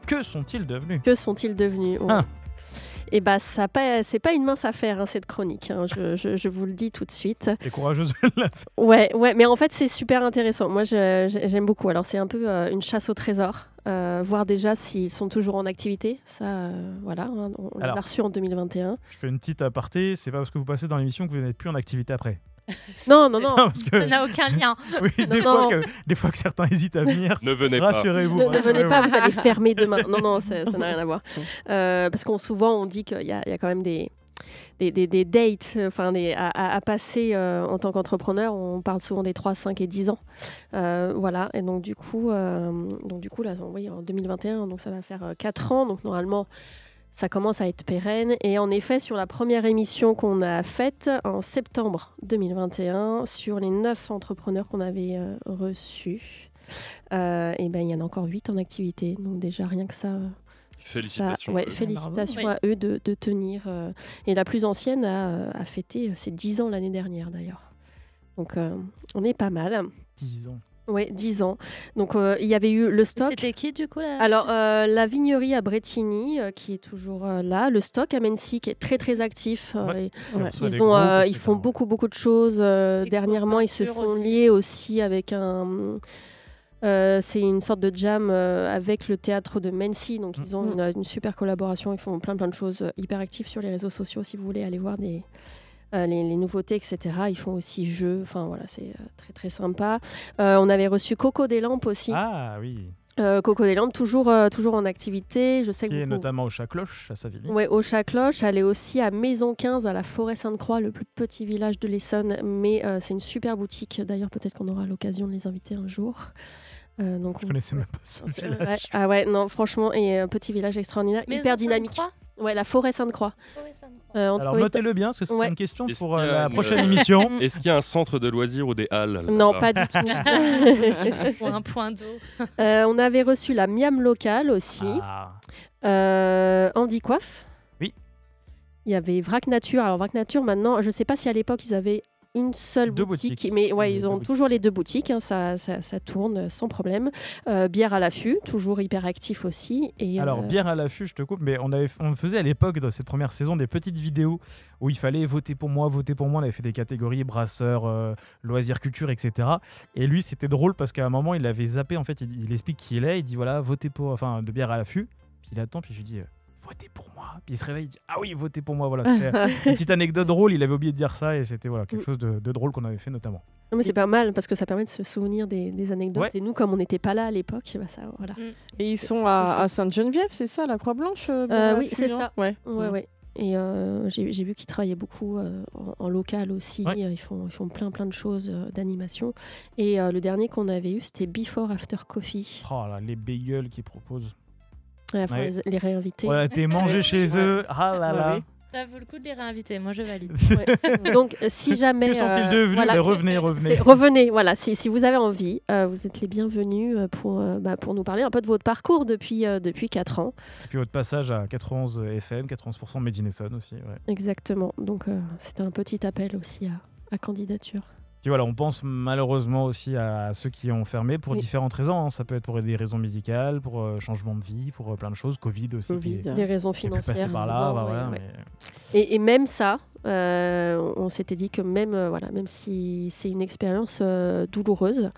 Que sont-ils devenus? Que sont-ils devenus? Ouais. Ah. Et bah, c'est pas une mince affaire, hein, cette chronique. Hein, je vous le dis tout de suite. T'es courageuse de la faire. Ouais, mais en fait, c'est super intéressant. Moi, j'aime beaucoup. Alors, c'est un peu une chasse au trésor. Voir déjà s'ils sont toujours en activité. Ça, voilà, hein, on les Alors. a reçus en 2021. Je fais une petite aparté. C'est pas parce que vous passez dans l'émission que vous n'êtes plus en activité après. Non. Parce que... Ça n'a aucun lien. Oui, des Non. fois que certains hésitent à venir. Ne venez pas. Rassurez-vous. Ne venez rassurez-vous. pas, vous allez fermer demain. Non, ça n'a rien à voir. Parce qu'on souvent, on dit qu'il y a quand même des dates à passer en tant qu'entrepreneur. On parle souvent des 3, 5 et 10 ans. Voilà. Et donc, du coup, là, oui, en 2021, donc ça va faire 4 ans. Donc, normalement, ça commence à être pérenne. Et en effet, sur la première émission qu'on a faite en septembre 2021, sur les 9 entrepreneurs qu'on avait reçus, et ben, il y en a encore 8 en activité. Donc déjà, rien que ça... Félicitations. Ouais, eux. félicitations Bravo. à eux de tenir. Et la plus ancienne a fêté ses 10 ans l'année dernière, d'ailleurs. Donc, on est pas mal. 10 ans. Oui, 10 ans. Donc, il y avait eu le stock. C'était qui du coup là? Alors, la vignerie à Bretigny, qui est toujours là. Le stock à Mency, qui est très, très actif. Ouais. Et, On reçoit des ils groupes, ils font etc. beaucoup de choses. Dernièrement, ils se peinture sont aussi. liés aussi avec un... c'est une sorte de jam avec le théâtre de Mency. Donc, ils ont une super collaboration. Ils font plein de choses hyper actives sur les réseaux sociaux. Si vous voulez aller voir les nouveautés, etc. Ils font aussi jeux. Enfin, voilà, c'est très, très sympa. On avait reçu Coco des Lampes aussi. Ah oui. Coco des Lampes, toujours en activité. Je sais Qui que est vous- notamment au Chat-Cloche à Savigny. Ouais, au Chat-Cloche, elle est aussi à Maison 15, à la Forêt Sainte-Croix, le plus petit village de l'Essonne. Mais c'est une super boutique. D'ailleurs, peut-être qu'on aura l'occasion de les inviter un jour. Donc, Je connaissais même pas ce village. ouais. Ah ouais, non, franchement, et un petit village extraordinaire, Maison hyper dynamique. Sainte-Croix Ouais, la Forêt Sainte-Croix. Entre Alors notez-le bien, parce que c'est Ouais. une question Est-ce pour qu'il y a la une- prochaine émission. Est-ce qu'il y a un centre de loisirs ou des halles Non, là-bas pas du tout. Pour un point d'eau. On avait reçu la Miam locale aussi. Ah. Andy Coiffe. Oui. Il y avait Vrac Nature. Alors Vrac Nature, maintenant, je ne sais pas si à l'époque ils avaient une seule Deux boutique, boutiques. mais ouais, Deux ils ont boutiques. toujours les deux boutiques. Hein, ça tourne sans problème. Bière à l'affût, toujours hyper actif aussi. Et, Alors, bière à l'affût, je te coupe, mais on faisait à l'époque, dans cette première saison, des petites vidéos où il fallait voter pour moi, voter pour moi. On avait fait des catégories brasseurs, loisirs, culture, etc. Et lui, c'était drôle parce qu'à un moment, il avait zappé. En fait, il explique qui il est. Il dit voilà, votez pour, enfin, de bière à l'affût. Puis il attend, puis je lui dis votez pour moi. Puis il se réveille, il dit ah oui, votez pour moi. Voilà, c'était une petite anecdote drôle. Il avait oublié de dire ça et c'était voilà, quelque chose de drôle qu'on avait fait notamment. Non, mais c'est pas mal parce que ça permet de se souvenir des anecdotes. Ouais. Et nous, comme on n'était pas là à l'époque, bah ça, voilà. Et ils sont à Sainte-Geneviève, c'est ça, la Croix-Blanche Oui, c'est ça. Ouais. Ouais, ouais. Et j'ai vu qu'ils travaillaient beaucoup en local aussi. Ouais. Ils font plein de choses d'animation. Et le dernier qu'on avait eu, c'était Before After Coffee. Oh là, les bagels qu'ils proposent. Ouais, faut Ouais. les réinviter. On a été manger chez eux. Ah là là. oui. Ça vaut le coup de les réinviter. Moi, je valide. Ouais. Donc, si jamais. Que sont-ils devenus voilà, Mais revenez. revenez, voilà. Si vous avez envie, vous êtes les bienvenus pour nous parler un peu de votre parcours depuis 4 ans. Et puis votre passage à 91 FM, 91% Made in Essonne aussi. Ouais. Exactement. Donc, c'était un petit appel aussi à candidature. Puis voilà, on pense malheureusement aussi à ceux qui ont fermé pour Oui. différentes raisons. Hein. Ça peut être pour des raisons médicales, pour changement de vie, pour plein de choses. Covid aussi. Covid. Qui est Des raisons qui est pu passer financières. par là. souvent, Bah, ouais, voilà, ouais. mais- Et même ça, on s'était dit que même si c'est une expérience douloureuse,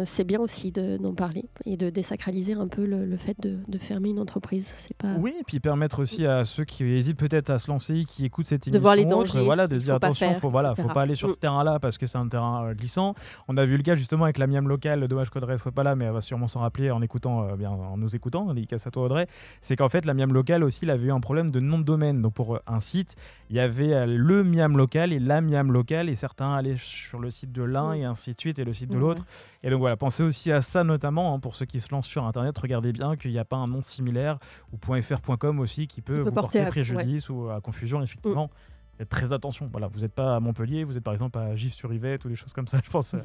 c'est bien aussi d'en parler et de désacraliser un peu le fait de fermer une entreprise. C'est pas Oui, et puis permettre aussi à ceux qui hésitent peut-être à se lancer, qui écoutent cette De émission, voir les ou autre, dangers, voilà, ce de se qu'il dire faut pas attention, faire, faut pas etc. aller sur ce terrain-là parce que c'est un terrain glissant. On a vu le cas justement avec la Miam locale. Dommage qu'Audrey soit pas là, mais elle va sûrement s'en rappeler en écoutant, en nous écoutant. Dédicace à toi Audrey. C'est qu'en fait la Miam locale aussi, il avait eu un problème de nom de domaine. Donc pour un site, il y avait le Miam local et la Miam locale, et certains allaient sur le site de l'un et ainsi de suite et le site de l'autre. Et donc voilà, pensez aussi à ça notamment hein, pour ceux qui se lancent sur Internet. Regardez bien qu'il n'y a pas un nom similaire ou .fr.com aussi qui peut vous porter préjudice ou à confusion, effectivement. Faites très attention. Voilà, vous n'êtes pas à Montpellier, vous êtes par exemple à Gif-sur-Yvette ou des choses comme ça. Je pense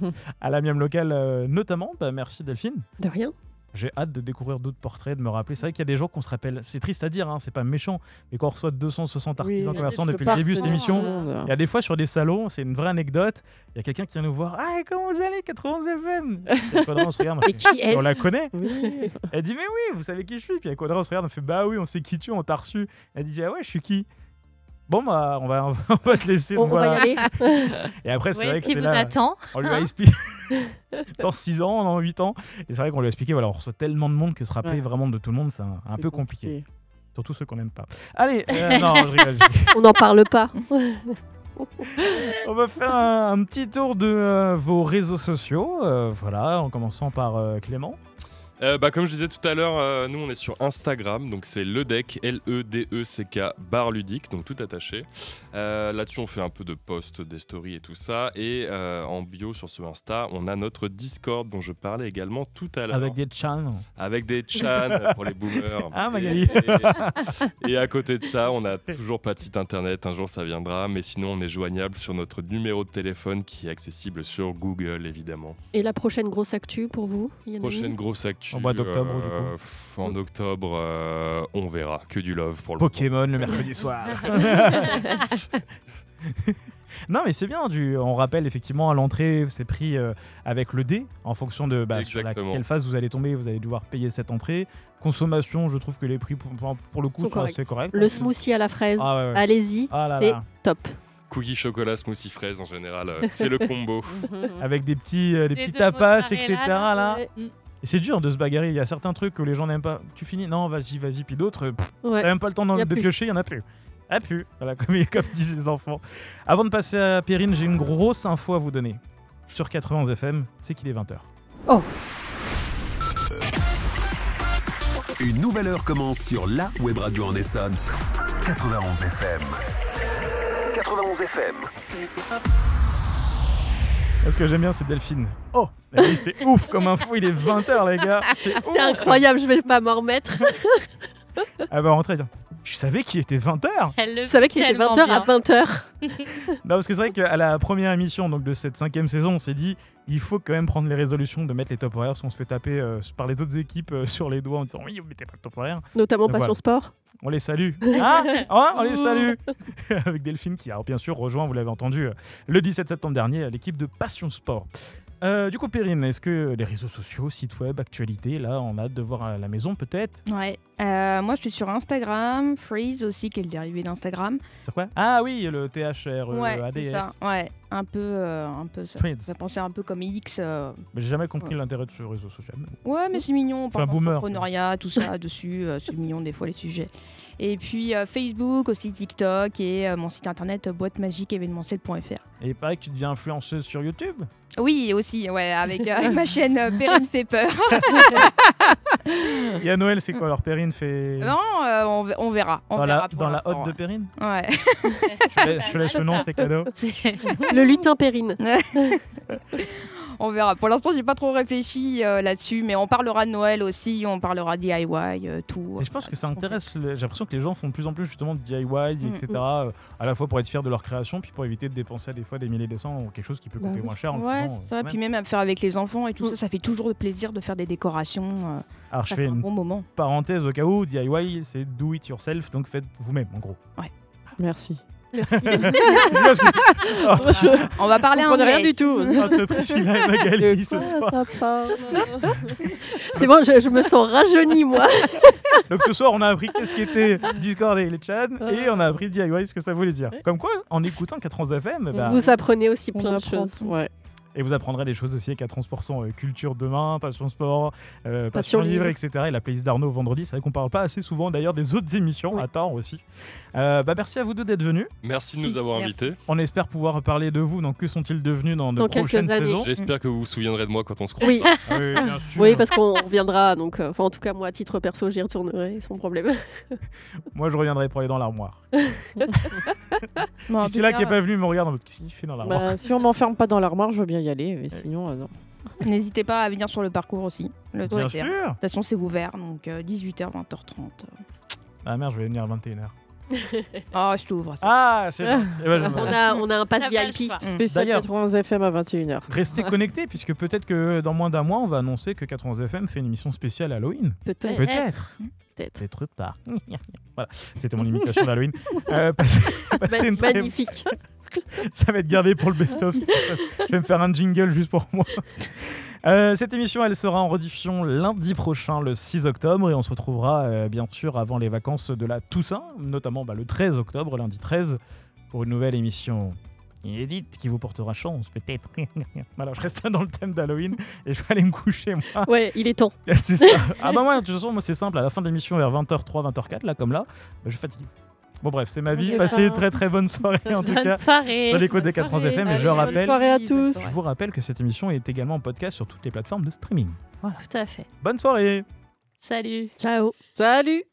à la Miam locale notamment. Bah, merci Delphine. de rien. J'ai hâte de découvrir d'autres portraits, de me rappeler. C'est vrai qu'il y a des gens qu'on se rappelle. C'est triste à dire, hein, c'est pas méchant, mais quand on reçoit 260 artisans commerçants depuis le début de cette émission, il y a des fois sur des salons, c'est une vraie anecdote. Il y a quelqu'un qui vient nous voir. Ah, comment vous allez, 91 FM Et Quadra, on se regarde. Mais qui est-ce On la connaît. Oui. Elle dit mais oui, vous savez qui je suis. Puis Quadra, on se regarde, on fait bah oui, on sait qui tu es, on t'a reçu. Elle dit ah ouais, je suis qui. Bon bah on va te laisser. On va y aller. Et après c'est Oui, vrai ce que qui c'est vous là. attend. On lui a expliqué dans 6 ans, dans 8 ans. Et c'est vrai qu'on lui a expliqué, voilà, on reçoit tellement de monde que se rappeler vraiment de tout le monde, c'est un peu compliqué. Surtout ceux qu'on n'aime pas. Allez, non, je rigole. On n'en parle pas. On va faire un petit tour de vos réseaux sociaux. Voilà, en commençant par Clément. Comme je disais tout à l'heure, nous on est sur Instagram, donc c'est Ledec, L-E-D-E-C-K, barre ludique, donc tout attaché. Là-dessus on fait un peu de posts, des stories et tout ça. Et en bio sur ce Insta, on a notre Discord dont je parlais également tout à l'heure. Avec des chans. Avec des chans pour les boomers. Ah, Magali. Et à côté de ça, on n'a toujours pas de site internet, un jour ça viendra, mais sinon on est joignable sur notre numéro de téléphone qui est accessible sur Google évidemment. Et la prochaine grosse actu pour vous? Il y en a Prochaine une grosse actu. Au mois d'octobre, du coup. En octobre, on verra. Que du love pour le Pokémon le mercredi soir. Non mais c'est bien, on rappelle effectivement à l'entrée c'est pris avec le dé en fonction de sur quelle phase vous allez tomber, vous allez devoir payer cette entrée. Consommation, je trouve que les prix pour le coup sont assez corrects. Le smoothie à la fraise, ouais. allez-y, c'est top. Cookie chocolat, smoothie fraise en général, c'est le combo. Avec des petits tapas, etc. Là. Ouais. Et c'est dur de se bagarrer, il y a certains trucs que les gens n'aiment pas. Tu finis? Non, vas-y. Puis d'autres, Ouais. t'as même pas le temps Y a de plus. piocher, il y en a plus. A pu, voilà, comme disent les enfants. Avant de passer à Perrine, j'ai une grosse info à vous donner. Sur 91 FM, c'est qu'il est 20h. Oh. Une nouvelle heure commence sur la web radio en Essonne. 91 FM. 91 FM. Ce que j'aime bien, c'est Delphine. Oh, oui, c'est ouf comme info, il est 20h, les gars. C'est C'est incroyable, je vais pas m'en remettre. Ah bah, rentrez, tiens. Tu savais qu'il était 20h? Je savais qu'il était 20h à 20h. Non, parce que c'est vrai qu'à la première émission donc, de cette 5e saison, on s'est dit il faut quand même prendre les résolutions de mettre les top horaires parce qu'on se fait taper par les autres équipes sur les doigts en disant oui, vous mettez pas le top horaire. Notamment Donc, Passion voilà. Sport. On les salue. Ah, on les salue. Avec Delphine qui a bien sûr rejoint, vous l'avez entendu, le 17 septembre dernier, l'équipe de Passion Sport. Du coup, Perrine, est-ce que les réseaux sociaux, sites web, actualités, là, on a hâte de voir à la maison peut-être? Ouais. Moi, je suis sur Instagram, Freeze aussi, qui est le dérivé d'Instagram. Sur quoi? Ah oui, le THR, Ouais, ADS. c'est ça. Ouais, un peu ça. Threads. Ça pensait un peu comme X. Mais j'ai jamais compris l'intérêt de ce réseau social. Ouais, mais c'est mignon. On Je suis un parle boomer. d'entrepreneuriat, tout ça dessus. C'est mignon des fois les sujets. Et puis Facebook, aussi TikTok et mon site internet boîtemagiqueévénementielle.fr. Et il paraît que tu deviens influenceuse sur YouTube. Oui, aussi, ouais, avec ma chaîne Perrine fait peur. Et à Noël, c'est quoi alors? Perrine fait. Non, on verra. On Dans verra la, dans la hotte de Perrine? Ouais. Je te laisse le nom, c'est cadeau. Le lutin Perrine. On verra. Pour l'instant, j'ai pas trop réfléchi là-dessus, mais on parlera de Noël aussi, on parlera DIY, tout. Et je pense que ça intéresse. J'ai l'impression que les gens font de plus en plus justement de DIY, etc. À la fois pour être fiers de leur création, puis pour éviter de dépenser des fois des milliers, des cents ou quelque chose qui peut coûter moins cher. En le Ouais, faisant, c'est ça. quand Puis même. même à faire avec les enfants et tout ça, ça fait toujours plaisir de faire des décorations. Alors je ça fais fait un une bon moment. parenthèse au cas où, DIY, c'est do it yourself, donc faites vous-même en gros. Merci. Merci. On va parler On anglais. rien du tout. Entre Priscilla et Magali ce soir. C'est bon, je me sens rajeunie, moi. Donc ce soir, on a appris qu'est-ce qu'était Discord et les chats, et on a appris DIY, ce que ça voulait dire. Comme quoi, en écoutant 91 FM, bah, Vous apprenez aussi On plein de apprend. choses. Ouais. et vous apprendrez des choses aussi avec 411% culture demain, passion sport, passion Passion livre, livre. etc. Et la playlist d'Arnaud vendredi, c'est vrai qu'on parle pas assez souvent d'ailleurs des autres émissions, à tort aussi. Merci à vous deux d'être venus. Merci de nous avoir invités. On espère pouvoir parler de vous dans Que sont-ils devenus dans de prochaines quelques années. saisons. J'espère que vous vous souviendrez de moi quand on se croise. Oui. Ah oui, bien sûr. Oui, parce qu'on reviendra. Donc, en tout cas, moi, à titre perso, j'y retournerai sans problème. Moi, je reviendrai pour aller dans l'armoire. Bon, en Ici tout là cas, qui est pas venu me regarde en mode qu'est-ce qu'il fait dans l'armoire. Bah, si on m'enferme pas dans l'armoire, je veux bien y aller, mais sinon, non. N'hésitez pas à venir sur le parcours aussi. Le Bien Twitter. sûr. De toute façon, c'est ouvert, donc 18h, 20h30. Ah merde, je vais venir à 21h. Oh, je t'ouvre. ça. Ah, c'est gentil. Eh ben, On a un pass T'as pas le VIP. choix. Spécial D'ailleurs- 91 FM à 21h. Restez connectés puisque peut-être que dans moins d'un mois, on va annoncer que 91 FM fait une émission spéciale Halloween. Peut-être. Peut-être. Peut-être. C'est trop tard. Voilà, c'était mon imitation d'Halloween. Passez une très- Magnifique. Ça va être gardé pour le best-of. Je vais me faire un jingle juste pour moi. Cette émission, elle sera en rediffusion lundi prochain, le 6 octobre, et on se retrouvera bien sûr avant les vacances de la Toussaint, notamment le 13 octobre, lundi 13, pour une nouvelle émission inédite qui vous portera chance, peut-être. Voilà, je reste dans le thème d'Halloween et je vais aller me coucher, moi. Ouais, il est temps. C'est ça. Ah bah ouais, de toute façon, moi c'est simple, à la fin de l'émission vers 20h03, 20h04, là comme là, je suis fatigué. Bon bref, c'est ma vie. J'ai Passez faim. une très très bonne soirée en tout Bonne cas. soirée. Sur l'écoute des Bonne 91 soirée. FM, et je Salut, bonne rappelle, soirée à bonne tous. je vous rappelle que cette émission est également en podcast sur toutes les plateformes de streaming. Voilà. Tout à fait. Bonne soirée. Salut. Ciao. Salut!